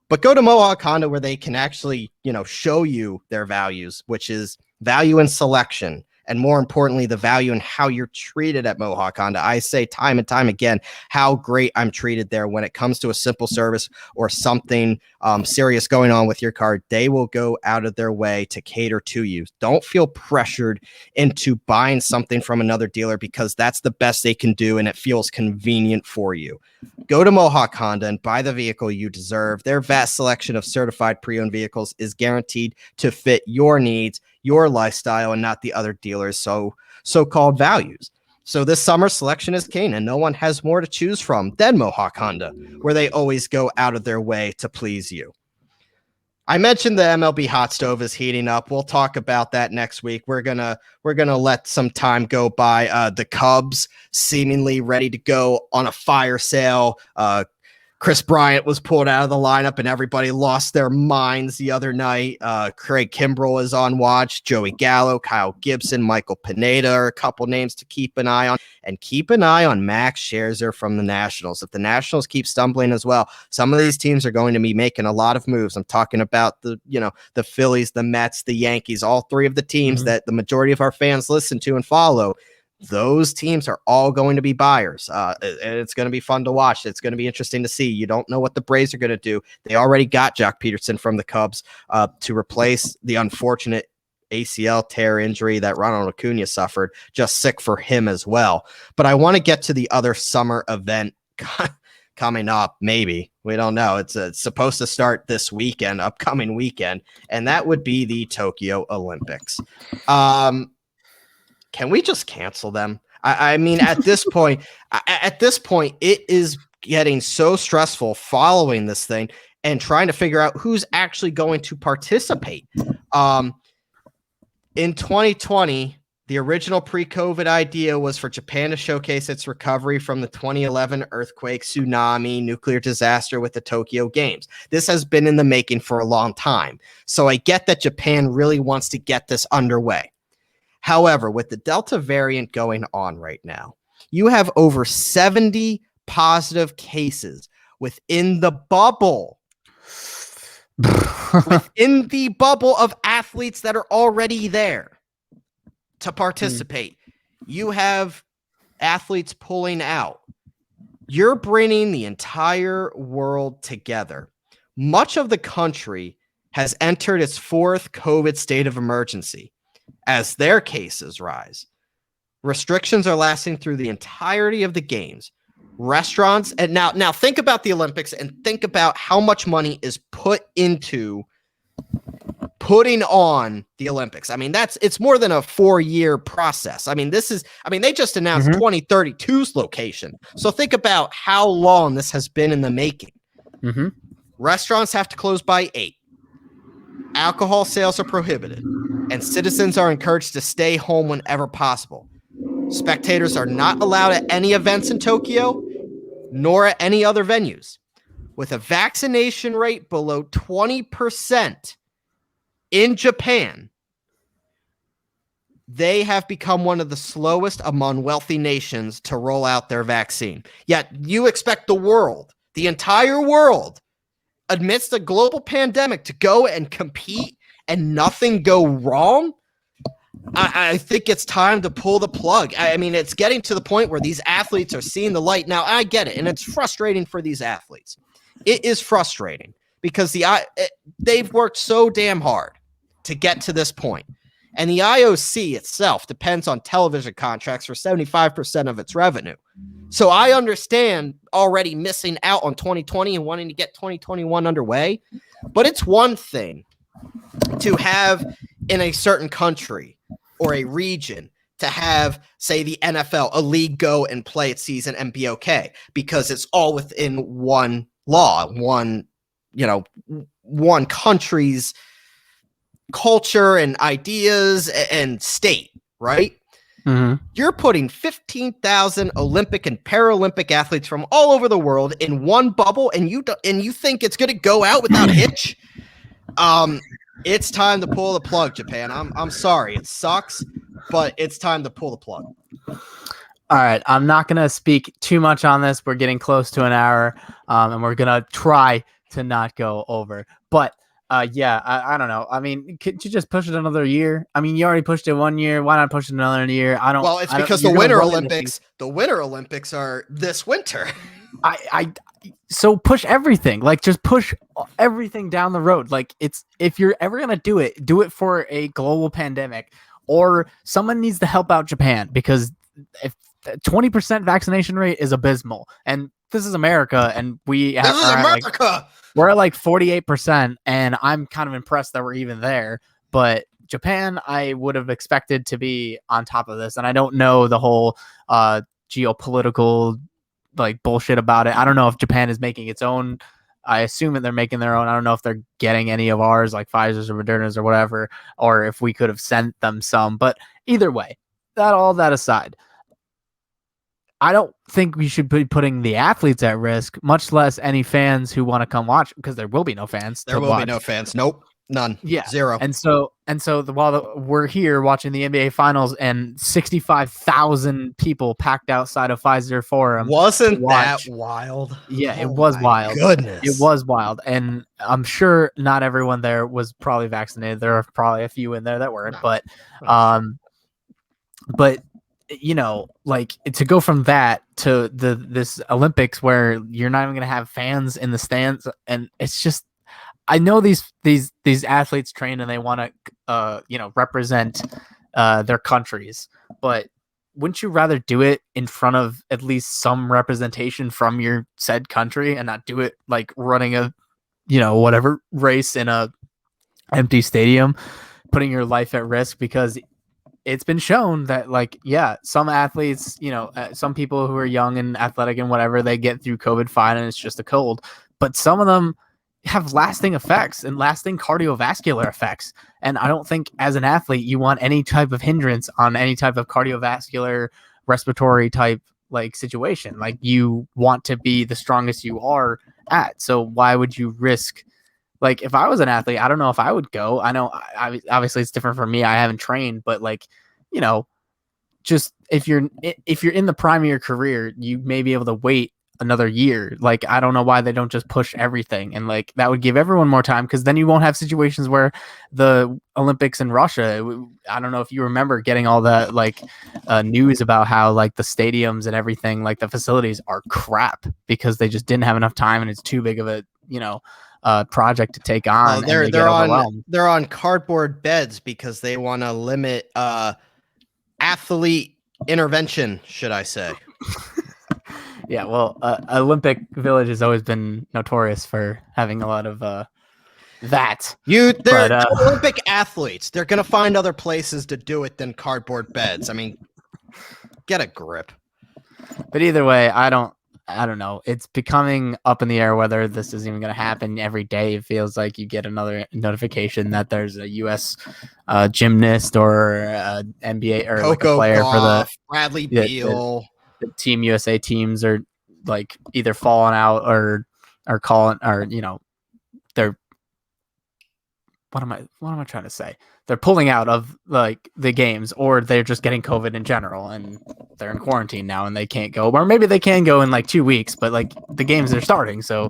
But go to Mohawk Honda, where they can actually, show you their values, which is value and selection. and more importantly, the value in how you're treated at Mohawk Honda. I say time and time again how great I'm treated there when it comes to a simple service or something serious going on with your car. They will go out of their way to cater to you. Don't feel pressured into buying something from another dealer because that's the best they can do and it feels convenient for you. Go to Mohawk Honda and buy the vehicle you deserve. Their vast selection of certified pre-owned vehicles is guaranteed to fit your needs, your lifestyle, and not the other dealers' so-called values. So this summer, selection is king, and no one has more to choose from than Mohawk Honda, where they always go out of their way to please you. I mentioned the MLB hot stove is heating up. We'll talk about that next week. We're gonna let some time go by. The Cubs seemingly ready to go on a fire sale. Chris Bryant was pulled out of the lineup and everybody lost their minds the other night. Craig Kimbrell is on watch. Joey Gallo, Kyle Gibson, Michael Pineda are a couple names to keep an eye on. And keep an eye on Max Scherzer from the Nationals. If the Nationals keep stumbling as well, some of these teams are going to be making a lot of moves. I'm talking about the Phillies, the Mets, the Yankees, all three of the teams that the majority of our fans listen to and follow. Those teams are all going to be buyers. It's going to be fun to watch. It's going to be interesting to see. You don't know what the Braves are going to do. They already got Jock Peterson from the Cubs to replace the unfortunate ACL tear injury that Ronald Acuna suffered. Just sick for him as well. But I want to get to the other summer event coming up. Maybe. We don't know. It's supposed to start this weekend, upcoming weekend, and that would be the Tokyo Olympics. Can we just cancel them? I mean, at this point, it is getting so stressful following this thing and trying to figure out who's actually going to participate. In 2020, the original pre-COVID idea was for Japan to showcase its recovery from the 2011 earthquake, tsunami, nuclear disaster with the Tokyo Games. This has been in the making for a long time. So I get that Japan really wants to get this underway. However, with the Delta variant going on right now, you have over 70 positive cases within the bubble. Within the bubble of athletes that are already there to participate. You have athletes pulling out. You're bringing the entire world together. Much of the country has entered its fourth COVID state of emergency. As their cases rise, restrictions are lasting through the entirety of the games. Restaurants, and now think about the Olympics and think about how much money is put into putting on the Olympics. I mean, it's more than a 4-year process. I mean, they just announced 2032's location. So think about how long this has been in the making. Restaurants have to close by 8. Alcohol sales are prohibited, and citizens are encouraged to stay home whenever possible. Spectators are not allowed at any events in Tokyo, nor at any other venues. With a vaccination rate below 20% in Japan, they have become one of the slowest among wealthy nations to roll out their vaccine. Yet you expect the world, the entire world, amidst a global pandemic to go and compete and nothing go wrong? I think it's time to pull the plug. I mean, it's getting to the point where these athletes are seeing the light. Now, I get it, and it's frustrating for these athletes. It is frustrating because they've worked so damn hard to get to this point. And the IOC itself depends on television contracts for 75% of its revenue. So I understand already missing out on 2020 and wanting to get 2021 underway. But it's one thing to have in a certain country or a region to have, say, the NFL, a league go and play its season and be okay because it's all within one law, one country's culture and ideas and state, right? You're putting 15,000 Olympic and Paralympic athletes from all over the world in one bubble, and you think it's going to go out without a hitch? It's time to pull the plug, Japan. I'm sorry, it sucks, but it's time to pull the plug. All right, I'm not going to speak too much on this. We're getting close to an hour, and we're going to try to not go over. But Yeah, I don't know. I mean, could you just push it another year? I mean, you already pushed it 1 year. Why not push it another year? Well, it's I don't. because You're gonna run into things. The Winter Olympics are this winter. So push everything. Like, just push everything down the road. Like, if you're ever gonna do it for a global pandemic, or someone needs to help out Japan, because if 20% vaccination rate is abysmal, and this is America, and This is America. We're at like 48%, and I'm kind of impressed that we're even there. But Japan, I would have expected to be on top of this, and I don't know the whole geopolitical like bullshit about it. I don't know if Japan is making its own. I assume that they're making their own. I don't know if they're getting any of ours, like Pfizer's or Moderna's or whatever, or if we could have sent them some. But either way, all that aside, I don't think we should be putting the athletes at risk, much less any fans who want to come watch, because there will be no fans. There will be no fans. Nope. None. Yeah. Zero. And so while we're here watching the NBA finals and 65,000 people packed outside of Pfizer Forum. Wasn't that wild? Yeah, it was wild. Goodness. It was wild. And I'm sure not everyone there was probably vaccinated. There are probably a few in there that weren't, but you know, like, to go from that to this Olympics where you're not even going to have fans in the stands, and it's just, I know these athletes train and they want to represent their countries, but wouldn't you rather do it in front of at least some representation from your said country, and not do it like running a whatever race in a empty stadium, putting your life at risk? Because it's been shown that, like, yeah, some athletes, some people who are young and athletic and whatever, they get through COVID fine and it's just a cold, but some of them have lasting effects and lasting cardiovascular effects. And I don't think as an athlete, you want any type of hindrance on any type of cardiovascular respiratory type like situation. Like, you want to be the strongest you are at. So why would you risk, like, if I was an athlete, I don't know if I would go. I know obviously it's different for me. I haven't trained, but like, just if you're in the prime of your career, you may be able to wait another year. Like, I don't know why they don't just push everything, and like that would give everyone more time, because then you won't have situations where the Olympics in Russia, I don't know if you remember getting all that like news about how like the stadiums and everything, like the facilities are crap because they just didn't have enough time, and it's too big of a project to take on. They're on cardboard beds because they want to limit athlete intervention, should I say. Yeah, well, Olympic Village has always been notorious for having a lot of that. They're Olympic athletes. They're going to find other places to do it than cardboard beds. I mean, get a grip. But either way, I don't know. It's becoming up in the air whether this is even going to happen. Every day it feels like you get another notification that there's a U.S. Gymnast or NBA or like a player Goff, for the Bradley Beal. The Team USA teams are like either falling out or calling, or they're what am I trying to say? They're pulling out of like the games, or they're just getting COVID in general and they're in quarantine now and they can't go. Or maybe they can go in like 2 weeks, but like the games are starting, so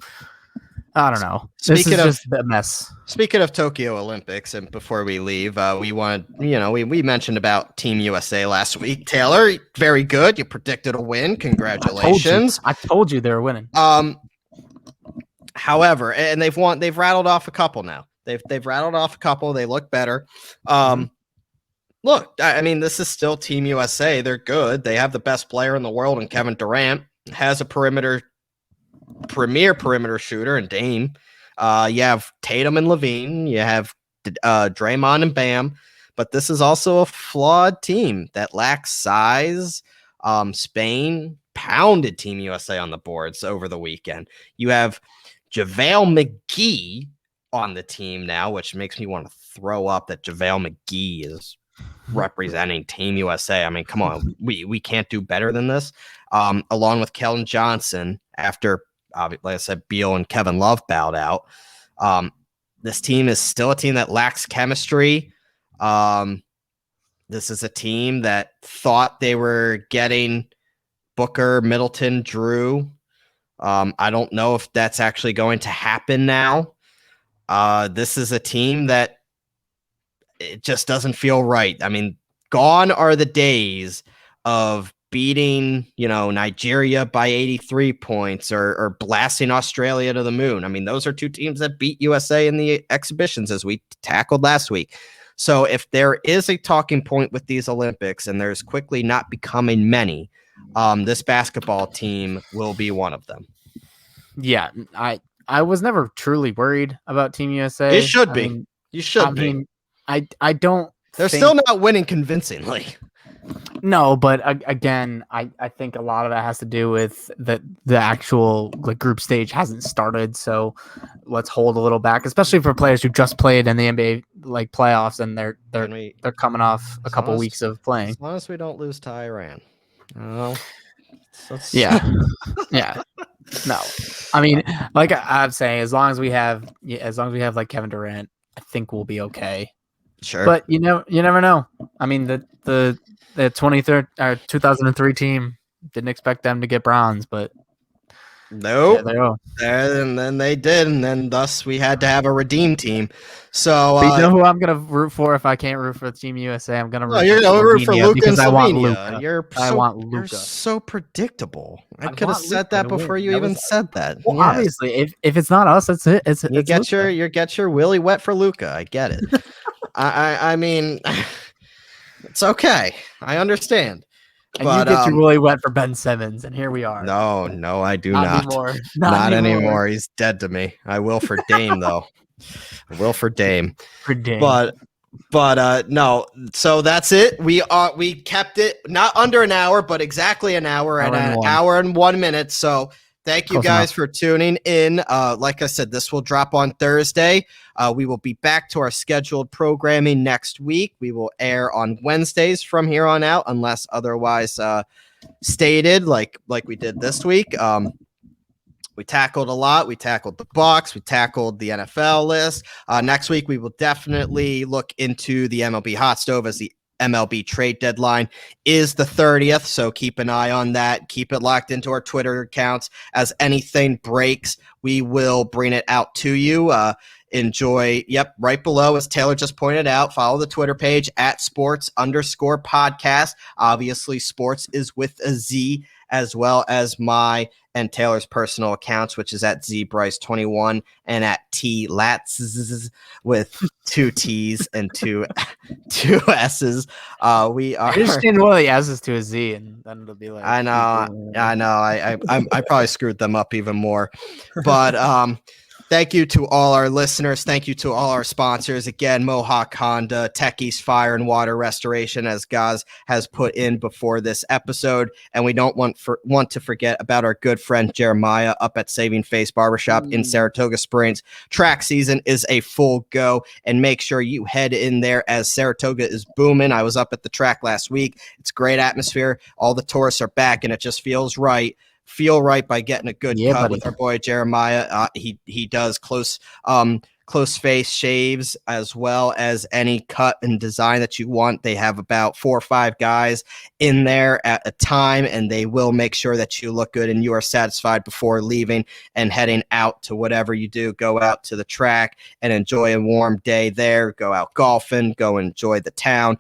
I don't know. This is just a mess. Speaking of Tokyo Olympics, and before we leave, we mentioned about Team USA last week. Taylor, very good. You predicted a win. Congratulations. I told you they were winning. However, and they've rattled off a couple now. They've rattled off a couple. They look better. Look, I mean, this is still Team USA. They're good. They have the best player in the world, and Kevin Durant has a premier perimeter shooter and Dame. You have Tatum and Levine. You have Draymond and Bam. But this is also a flawed team that lacks size. Spain pounded Team USA on the boards over the weekend. You have JaVale McGee on the team now, which makes me want to throw up that JaVale McGee is representing Team USA. I mean, come on, we can't do better than this. Along with Keldon Johnson, after like I said, Beal and Kevin Love bowed out. This team is still a team that lacks chemistry. This is a team that thought they were getting Booker, Middleton, Drew. I don't know if that's actually going to happen now. This is a team that it just doesn't feel right. I mean, gone are the days of beating, Nigeria by 83 points or blasting Australia to the moon. I mean, those are two teams that beat USA in the exhibitions, as we tackled last week. So if there is a talking point with these Olympics, and there's quickly not becoming many, this basketball team will be one of them. Yeah, I was never truly worried about Team USA. It should be. You should be. I don't. They're still not winning convincingly. No, but again, I think a lot of that has to do with the actual group stage hasn't started. So let's hold a little back, especially for players who just played in the NBA playoffs, and they're coming off a couple weeks of playing. As long as we don't lose to Iran. Yeah. No, I mean, like I'm saying, as long as we have like Kevin Durant, I think we'll be okay. Sure, but you never know. I mean, the 2003 team didn't expect them to get bronze, but nope. And then they did, and then thus we had to have a redeem team. So you know who I'm gonna root for if I can't root for Team USA? I'm gonna root for Luka and Slovenia. I want Luka. You're so predictable. I could have said that before you even said that. Well, obviously, if it's not us, that's it. You get your willy wet for Luka. I get it. I mean, it's okay. I understand. And you get your willy wet for Ben Simmons, and here we are. No, I do not. Not anymore. He's dead to me. I will for Dame though. I will for Dame. But no. So that's it. We kept it not under an hour, but exactly an hour and an hour and 1 minute. So thank you guys for tuning in. Like I said, this will drop on Thursday. We will be back to our scheduled programming next week. We will air on Wednesdays from here on out, unless otherwise stated, like we did this week. We tackled a lot. We tackled the Bucks. We tackled the NFL list. Next week, we will definitely look into the MLB hot stove, as the MLB trade deadline is the 30th. So keep an eye on that. Keep it locked into our Twitter accounts. As anything breaks, we will bring it out to you. Enjoy. Yep. Right below, as Taylor just pointed out, follow the Twitter page at sports_podcast. Obviously, sports is with a Z, as well as my and Taylor's personal accounts, which is at ZBryce21 and at TLats with 2 T's and 2 S's. We are just change one of the S's to a Z, and then it'll be like I know. I probably screwed them up even more. But thank you to all our listeners. Thank you to all our sponsors. Again, Mohawk Honda, Techies Fire and Water Restoration, as Gaz has put in before this episode. And we don't want to forget about our good friend Jeremiah up at Saving Face Barbershop in Saratoga Springs. Track season is a full go, and make sure you head in there, as Saratoga is booming. I was up at the track last week. It's great atmosphere. All the tourists are back, and it just feels right. Feel right by getting a good cut with our boy Jeremiah. He does close face shaves, as well as any cut and design that you want. They have about 4 or 5 guys in there at a time, and they will make sure that you look good and you are satisfied before leaving and heading out to whatever you do. Go out to the track and enjoy a warm day there. Go out golfing, go enjoy the town.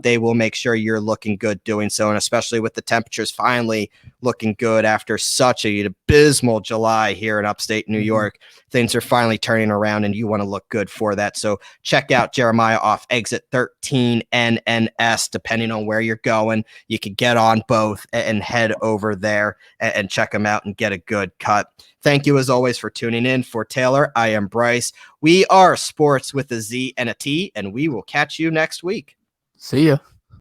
They will make sure you're looking good doing so, and especially with the temperatures finally looking good after such an abysmal July here in upstate New York. Things are finally turning around, and you want to look good for that. So check out Jeremiah off exit 13 NNS. Depending on where you're going, you can get on both and head over there and check them out and get a good cut. Thank you, as always, for tuning in. For Taylor, I am Bryce. We are Sports with a Z and a T, and we will catch you next week. See ya.